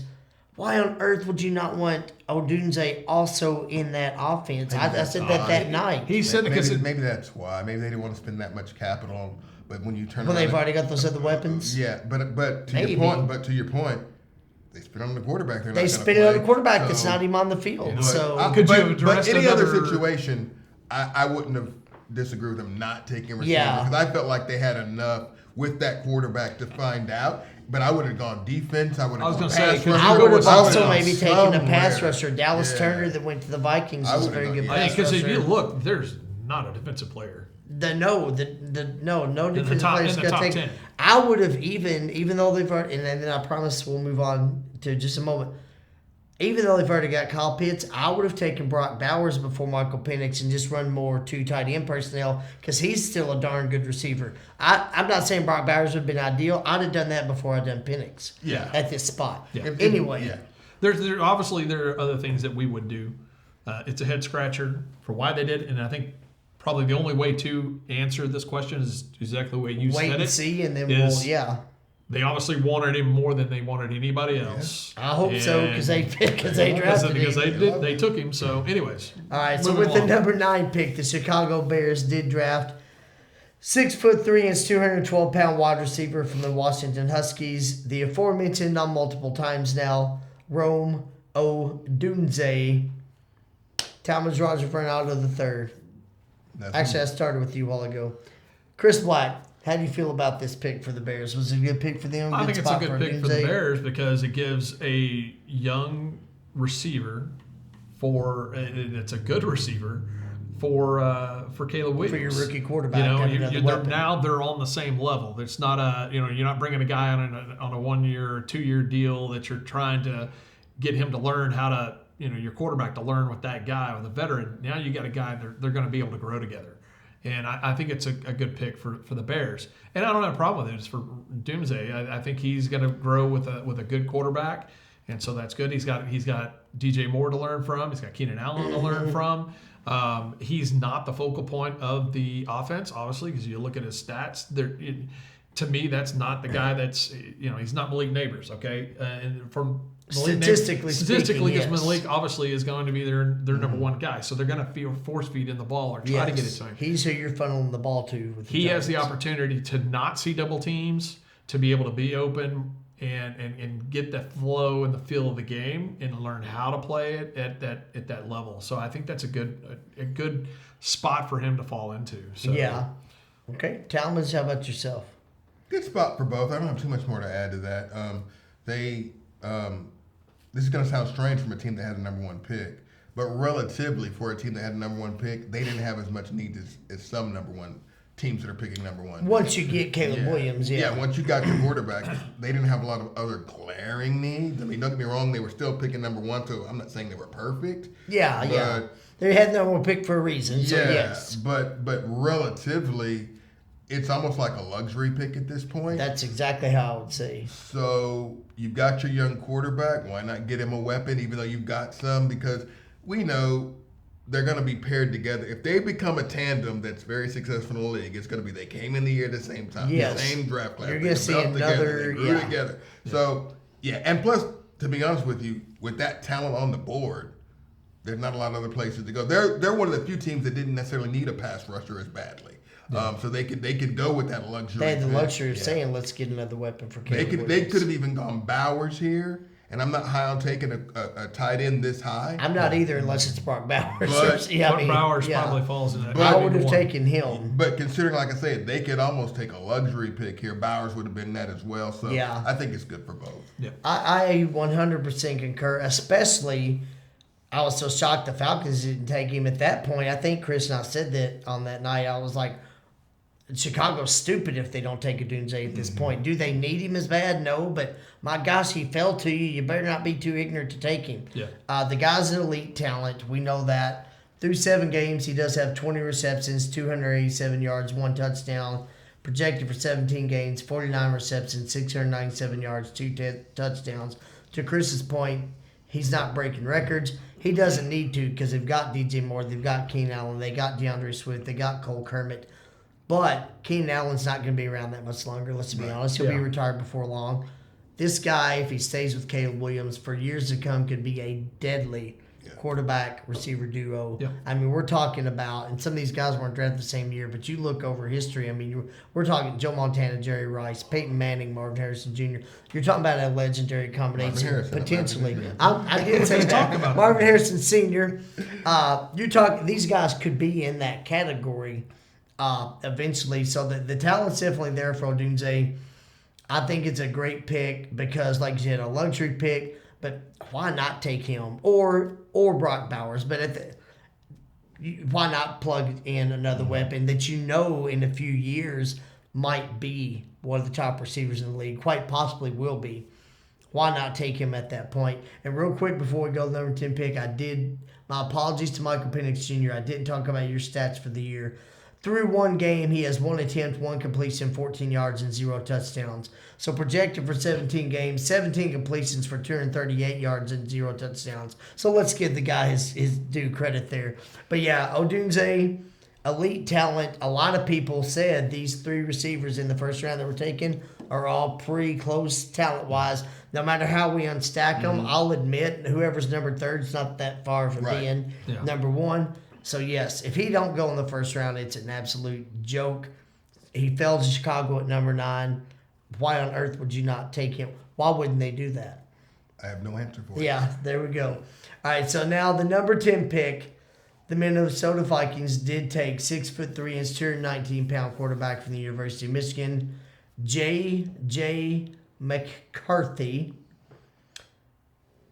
Why on earth would you not want Odunze also in that offense? I said that night. He said because maybe that's why. Maybe they didn't want to spend that much capital. But when you turn they've already got those other weapons. Yeah, but to your point, they spent on the quarterback. They spent it on the quarterback that's not even on the field. But any other situation, I wouldn't have disagreed with them not taking receiver because I felt like they had enough with that quarterback to find out. But I would have gone defense. I would have gone pass rusher. I would have also maybe taken a pass rusher. Dallas Turner that went to the Vikings is a very good pass rusher. Because if you look, there's not a defensive player. No defensive players got taken. 10. I would have even though they've already, and then I promise we'll move on to just a moment. Even though they've already got Kyle Pitts, I would have taken Brock Bowers before Michael Penix and just run more 2 tight end personnel because he's still a darn good receiver. I'm not saying Brock Bowers would have been ideal. I'd have done that before I'd done Penix at this spot. Yeah. Anyway. There are other things that we would do. It's a head scratcher for why they did, and I think probably the only way to answer this question is exactly the way you said it. Wait and see, and then They obviously wanted him more than they wanted anybody else. I hope so because they drafted him. They took him. So, anyways. All right. So with the number 9 pick, the Chicago Bears did draft 6'3" and 212-pound wide receiver from the Washington Huskies. The aforementioned on multiple times now, Rome Odunze, Thomas Roger Fernando III. Actually, I started with you a while ago. Chris Black. How do you feel about this pick for the Bears? Was it a good pick for them? I think it's a good pick for the Bears because it gives a young receiver it's a good receiver for Caleb Williams. For your rookie quarterback. Now they're on the same level. It's not you're not bringing a guy on a 1 year or 2 year deal that you're trying to get him to learn how to, your quarterback to learn with that guy, with a veteran. Now you got a guy they're going to be able to grow together. And I think it's a good pick for the Bears. And I don't have a problem with it. It's for Doomsday. I think he's going to grow with a good quarterback, and so that's good. He's got DJ Moore to learn from. He's got Keenan Allen to learn from. He's not the focal point of the offense, obviously, because you look at his stats. To me, that's not the guy that's he's not Malik Neighbors. Okay, and from statistically, because Malik obviously is going to be their number one guy, so they're going to force feed in the ball or try to get it to him. He's who you're funneling the ball to. He has the opportunity to not see double teams, to be able to be open and get the flow and the feel of the game and learn how to play it at that level. So I think that's a good spot for him to fall into. So. Yeah. Okay, Talmadge, how about yourself? Good spot for both. I don't have too much more to add to that. This is going to sound strange from a team that had the number 1 pick, but relatively for a team that had the number 1 pick, they didn't have as much need as some number 1 teams that are picking number one. Once you get Caleb Williams, Yeah, once you got your quarterback, they didn't have a lot of other glaring needs. I mean, don't get me wrong, they were still picking number one, so I'm not saying they were perfect. Yeah. They had number one pick for a reason, so yes. But relatively, it's almost like a luxury pick at this point. That's exactly how I would say. So you've got your young quarterback. Why not get him a weapon, even though you've got some? Because we know they're going to be paired together. If they become a tandem that's very successful in the league, it's going to be they came in the year at the same time, the same draft class. You're going to see another, they grew together. So, and plus, to be honest with you, with that talent on the board, there's not a lot of other places to go. They're one of the few teams that didn't necessarily need a pass rusher as badly. So they could go with that luxury. They had the luxury of saying, "Let's get another weapon for Caleb." They could have even gone Bowers here, and I'm not high on taking a tight end this high. I'm not either, unless it's Brock Bowers. Bowers probably falls in that. I would have taken him. But considering, like I said, they could almost take a luxury pick here. Bowers would have been that as well. So I think it's good for both. Yeah. I 100% concur, especially. I was so shocked the Falcons didn't take him at that point. I think Chris and I said that on that night. I was like, Chicago's stupid if they don't take Odunze at this point. Do they need him as bad? No, but my gosh, he fell to you. You better not be too ignorant to take him. Yeah. The guy's an elite talent. We know that. Through 7 games, he does have 20 receptions, 287 yards, 1 touchdown. Projected for 17 games, 49 receptions, 697 yards, 2 touchdowns. To Chris's point, he's not breaking records. He doesn't need to because they've got DJ Moore, they've got Keenan Allen, they got DeAndre Swift, they got Cole Kermit. But Keenan Allen's not going to be around that much longer, let's be honest. He'll be retired before long. This guy, if he stays with Caleb Williams for years to come, could be a deadly quarterback-receiver duo. Yeah. I mean, we're talking about, and some of these guys weren't drafted the same year, but you look over history, I mean, we're talking Joe Montana, Jerry Rice, Peyton Manning, Marvin Harrison Jr. You're talking about a legendary combination, potentially. I didn't say that. Marvin Harrison Sr. You're talking, these guys could be in that category eventually. So the talent's definitely there for Odunze. I think it's a great pick because, like you said, a luxury pick. But why not take him or Brock Bowers? But why not plug in another weapon that you know in a few years might be one of the top receivers in the league, quite possibly will be. Why not take him at that point? And real quick before we go to the number 10 pick, my apologies to Michael Penix Jr. I didn't talk about your stats for the year. Through 1 game, he has 1 attempt, 1 completion, 14 yards, and 0 touchdowns. So projected for 17 games, 17 completions for 238 yards and 0 touchdowns. So let's give the guy his due credit there. But yeah, Odunze, elite talent. A lot of people said these 3 receivers in the first round that were taken are all pretty close talent-wise. No matter how we unstack them, I'll admit whoever's number 3 is not that far from being number 1. So, yes, if he don't go in the first round, it's an absolute joke. He fell to Chicago at number 9. Why on earth would you not take him? Why wouldn't they do that? I have no answer for it. Yeah, there we go. All right, so now the number 10 pick, the Minnesota Vikings did take 6'3" and 219-pound quarterback from the University of Michigan, J.J. McCarthy.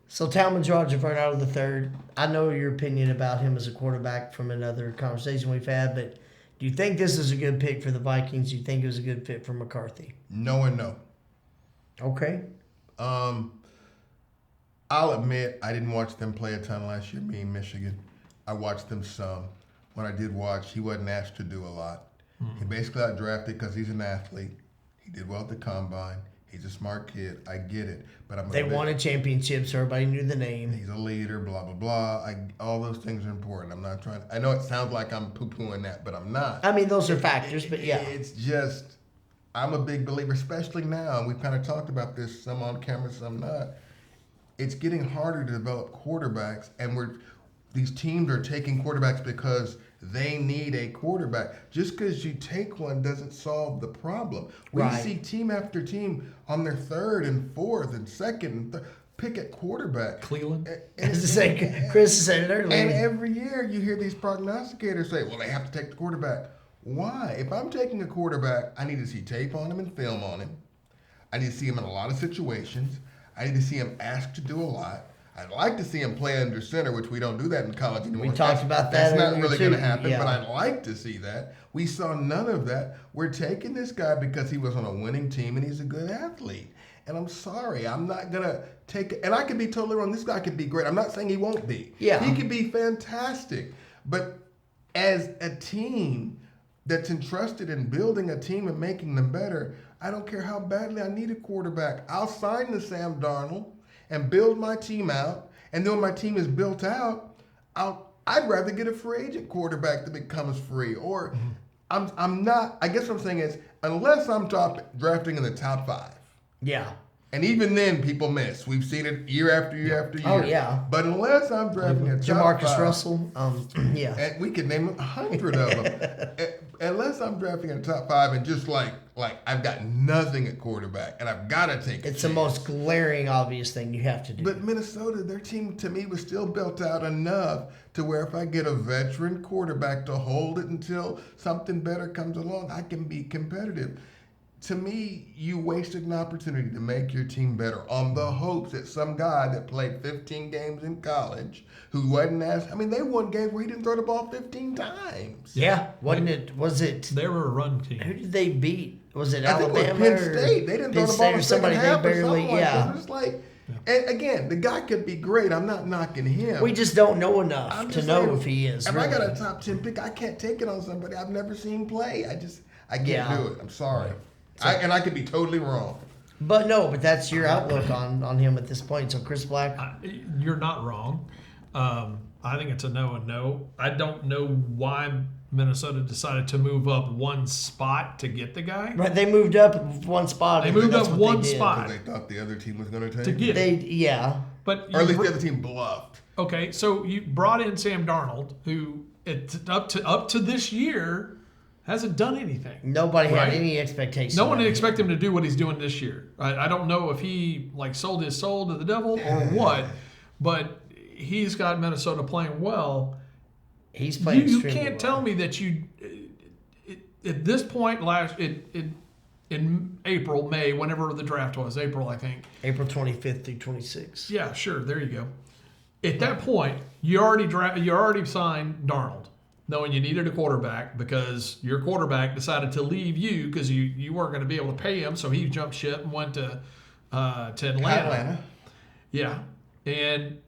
So Talmadge Roger the third. I know your opinion about him as a quarterback from another conversation we've had, but do you think this is a good pick for the Vikings? Do you think it was a good fit for McCarthy? No and no. Okay. I'll admit I didn't watch them play a ton last year, me in Michigan. I watched them some. When I did watch, he wasn't asked to do a lot. He basically got drafted because he's an athlete. He did well at the combine. He's a smart kid. I get it. But they wanted championships, so everybody knew the name. He's a leader, blah, blah, blah. All those things are important. I'm not trying I know it sounds like I'm poo-pooing that, but I'm not. I mean, those are factors, but yeah. It's just, I'm a big believer, especially now, and we've kind of talked about this, some on camera, some not. It's getting harder to develop quarterbacks, and these teams are taking quarterbacks because they need a quarterback. Just because you take one doesn't solve the problem. We see team after team on their 3rd and 4th and 2nd and pick at quarterback. Cleveland. Chris said it earlier. And every year you hear these prognosticators say, well, they have to take the quarterback. Why? If I'm taking a quarterback, I need to see tape on him and film on him. I need to see him in a lot of situations. I need to see him asked to do a lot. I'd like to see him play under center, which we don't do that in college anymore. We talked about that That's not earlier, really too. going to happen, Yeah. but I'd like to see that. We saw none of that. We're taking this guy because he was on a winning team and he's a good athlete. And I'm sorry, I'm not going to take it. And I could be totally wrong. This guy could be great. I'm not saying he won't be. Yeah. He could be fantastic. But as a team that's entrusted in building a team and making them better, I don't care how badly I need a quarterback. I'll sign the Sam Darnold and build my team out. And then when my team is built out, I'd rather get a free agent quarterback that becomes free. Or I'm not. I guess what I'm saying is, unless I'm drafting in the top 5. Yeah. And even then, people miss. We've seen it year after year after year. Oh, yeah. But unless I'm drafting a top 5, Jamarcus Russell. Yeah. and we could name 100 of them. Unless I'm drafting in the top 5 and just like I've got nothing at quarterback and I've got to take. It's the most glaring, obvious thing you have to do. But Minnesota, their team to me was still built out enough to where if I get a veteran quarterback to hold it until something better comes along, I can be competitive. To me, you wasted an opportunity to make your team better on the hopes that some guy that played 15 games in college who wasn't asked. I mean, they won games where he didn't throw the ball 15 times. Yeah. Wasn't it? Was it? They were a run team. Who did they beat? Was it I think Alabama? it was Penn State. They didn't throw Penn the ball State in or the somebody second they half or barely. something like Yeah. that. It's like, and again, the guy could be great. I'm not knocking him. We just don't know enough I'm to just know saying, if he is. If really. I got a top 10 pick, I can't take it on somebody I've never seen play. I can't Yeah. do it. I'm sorry. I could be totally wrong. But that's your outlook on him at this point. So Chris Black. You're not wrong. I think it's a no and no. I don't know why Minnesota decided to move up one spot to get the guy. Right, they moved up one spot. They and moved that's up what one they did. spot. They thought the other team was going to take To him. get Yeah. But Or at least the other team bluffed. okay, so you brought in Sam Darnold, who up to this year hasn't done anything. Nobody Right. had any expectations. No one of him. expect him to do what he's doing this year. I don't know if he sold his soul to the devil or what, but he's got Minnesota playing well. He's playing. You extremely can't well. tell me that at this point in April, May, whenever the draft was, April I think. April 25th through 26th. Yeah, sure. There you go. At that point, you already signed Darnold, knowing you needed a quarterback because your quarterback decided to leave you because you weren't going to be able to pay him, so he jumped ship and went to Atlanta. Yeah, and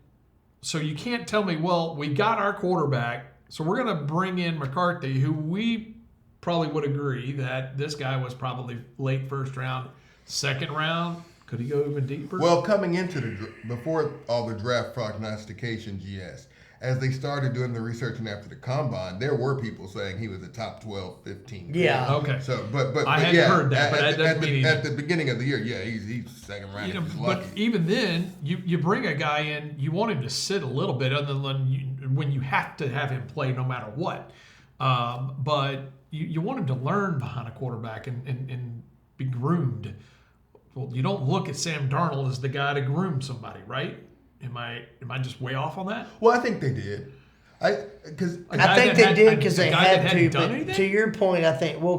so you can't tell me, well, we got our quarterback, so we're going to bring in McCarthy, who we probably would agree that this guy was probably late first round, second round. Could he go even deeper? Well, coming into before all the draft prognostications, yes. As they started doing the research and after the combine, there were people saying he was a top 12, 15. Yeah. Okay. So, but I hadn't heard that, but that doesn't mean at the beginning of the year, yeah, he's second round. You know, He's but lucky. even then, you bring a guy in, you want him to sit a little bit, other than when you have to have him play no matter what. But you want him to learn behind a quarterback and be groomed. Well, you don't look at Sam Darnold as the guy to groom somebody, right? Am I just way off on that? Well, I think they did. I think they did because they had to. But to your point,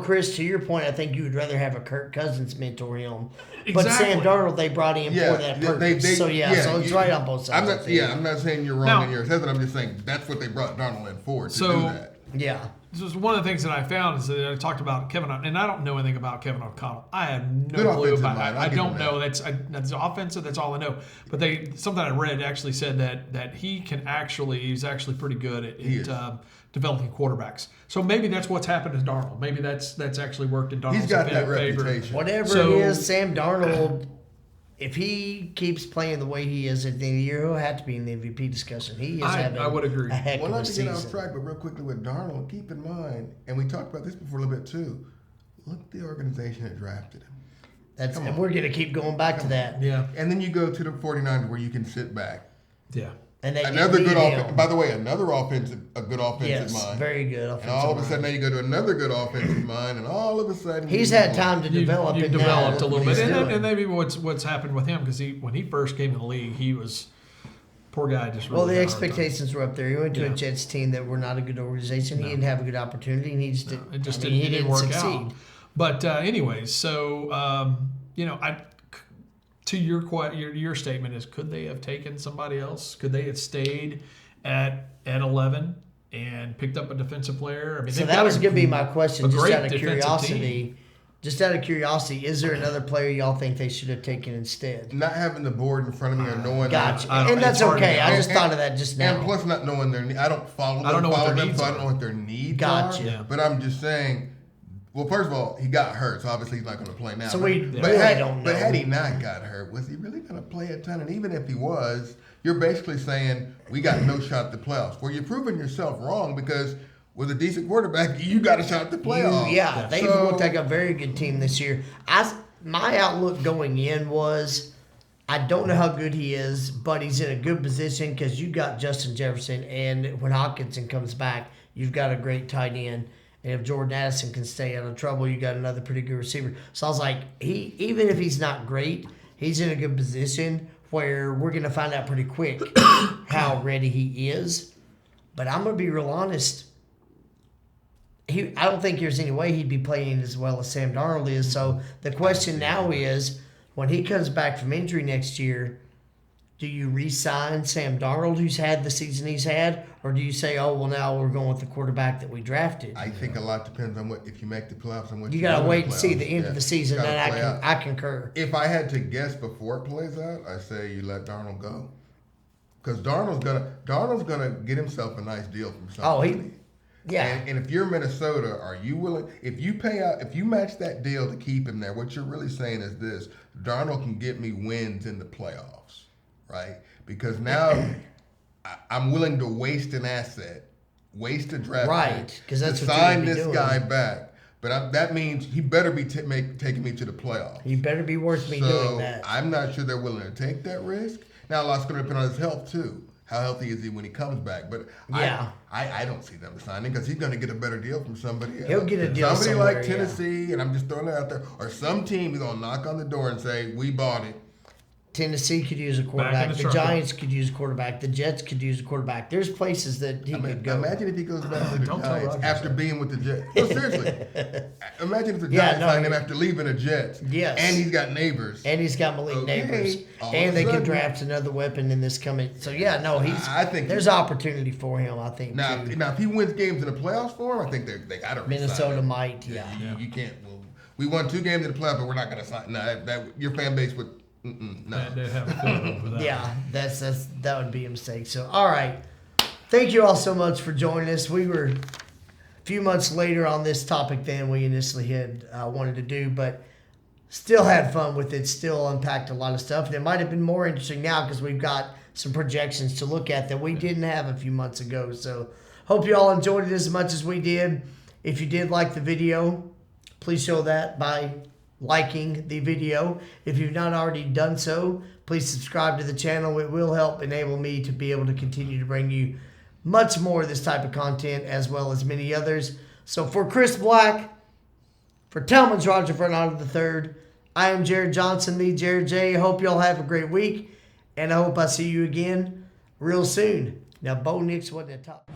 Chris, to your point, I think you would rather have a Kirk Cousins mentor him. But Sam Exactly. Darnold, they brought in for that purpose. So it's right on both sides. I'm not saying you're wrong Now- in your assessment. I'm just saying that's what they brought Darnold in for to So- do that. Yeah. This is one of the things that I found is that I talked about Kevin, and I don't know anything about Kevin O'Connell. I have no Good clue offensive about mind. it. I'll I give don't him know. That's offensive. That's all I know. But something I read actually said that he's actually pretty good at developing quarterbacks. So maybe that's what's happened to Darnold. Maybe that's actually worked in Darnold's He's got that favor. reputation. Whatever So- it is, Sam Darnold, if he keeps playing the way he is at the end of the year, he'll have to be in the MVP discussion. He is having I would agree. a heck Well, of a not to get off season. track, but real quickly with Darnold, keep in mind, and we talked about this before a little bit too. Look at the organization that drafted him. And we're going to keep going back to that. Yeah, And then you go to the 49ers where you can sit back. yeah. And they Another did good lead offense. him. By the way, a good offensive Yes, mind. very good offensive And all of a mind. sudden now you go to another good offensive mind, and all of a sudden He's had time to develop. You've it developed now. a little He's bit, doing. and maybe what's happened with him because when he first came in the league, he was poor guy. Just Well, really the had a hard time. expectations were up there. He went to Yeah. a Jets team that were not a good organization. He didn't have a good opportunity, and he just didn't. It just he didn't work succeed. out. But anyways, so to your statement is, could they have taken somebody else? Could they have stayed at 11 and picked up a defensive player? I mean, So that was going to be my question, just great out of defensive curiosity. team. Just out of curiosity, is there another player y'all think they should have taken instead? Not having the board in front of me or knowing. Gotcha. I don't- And that's it's hard to okay. I know. just thought of that just now. And plus, not knowing their I don't follow them. I don't know what follow their them, needs so I are. don't know what their needs Gotcha. are. Yeah. But I'm just saying. Well, first of all, he got hurt, so obviously he's not going to play now. So but, we but really had, don't know. But had he not got hurt, was he really going to play a ton? And even if he was, you're basically saying we got no shot at the playoffs. Well, you're proving yourself wrong because with a decent quarterback, you got a shot at the playoffs. They've looked like a very good team this year. My outlook going in was, I don't know how good he is, but he's in a good position because you got Justin Jefferson, and when Hockenson comes back, you've got a great tight end. And if Jordan Addison can stay out of trouble, you got another pretty good receiver. So I was like, even if he's not great, he's in a good position where we're going to find out pretty quick how ready he is. But I'm going to be real honest. I don't think there's any way he'd be playing as well as Sam Darnold is. So the question now is, when he comes back from injury next year, do you re-sign Sam Darnold, who's had the season he's had, or do you say, oh, well, now we're going with the quarterback that we drafted? I think a lot depends on if you make the playoffs and what You do got to in wait the and see playoffs. the end of the season. Gotta Then play out. I concur. If I had to guess before it plays out, I say you let Darnold go, because Darnold's gonna get himself a nice deal from somebody. Yeah. And if you're Minnesota, are you willing? If you match that deal to keep him there, what you're really saying is this: Darnold can get me wins in the playoffs, right? Because now I'm willing to waste an asset, waste a draft Right, pick 'cause that's to what you're sign gonna be this doing. guy back. But that means he better be taking me to the playoffs. You better be worth me So doing that. I'm not sure they're willing to take that risk. Now, a lot's going to depend on his health too. How healthy is he when he comes back? But Yeah. I don't see them signing because he's going to get a better deal from somebody else. He'll get a deal Somebody somewhere, like yeah. Tennessee, and I'm just throwing it out there, or some team is going to knock on the door and say, "We bought it." Tennessee could use a quarterback. the The truck. Giants could use a quarterback. The Jets could use a quarterback. There's places that he could go. Imagine if he goes back to the Don't tell Giants Rodgers after being with the Jets. No, seriously. Imagine if the Yeah, Giants no, signed him he- after leaving the Jets. Yes. And he's got neighbors. And he's got Malik Okay. Neighbors. All of And a they could sudden- draft another weapon in this coming. So, yeah, no, I think there's opportunity for him, I think, Now, too. if he wins games in the playoffs for him, I think they got to resign Minnesota him. might, yeah. You can't. Well, we won 2 games in the playoffs, but we're not going to sign. No, your fan base would. No. They have a field for that. Yeah, that would be a mistake. So, all right. Thank you all so much for joining us. We were a few months later on this topic than we initially had wanted to do, but still had fun with it. Still unpacked a lot of stuff. And it might have been more interesting now because we've got some projections to look at that we didn't have a few months ago. So, hope you all enjoyed it as much as we did. If you did like the video, please show that by liking the video. If you've not already done so, please subscribe to the channel. It will help enable me to be able to continue to bring you much more of this type of content as well as many others. So for Chris Black, for Talmadge Roger Fernando III, I am Jared Johnson, the Jared J. Hope y'all have a great week, and I hope I see you again real soon. Now, Bo Nix wasn't at top.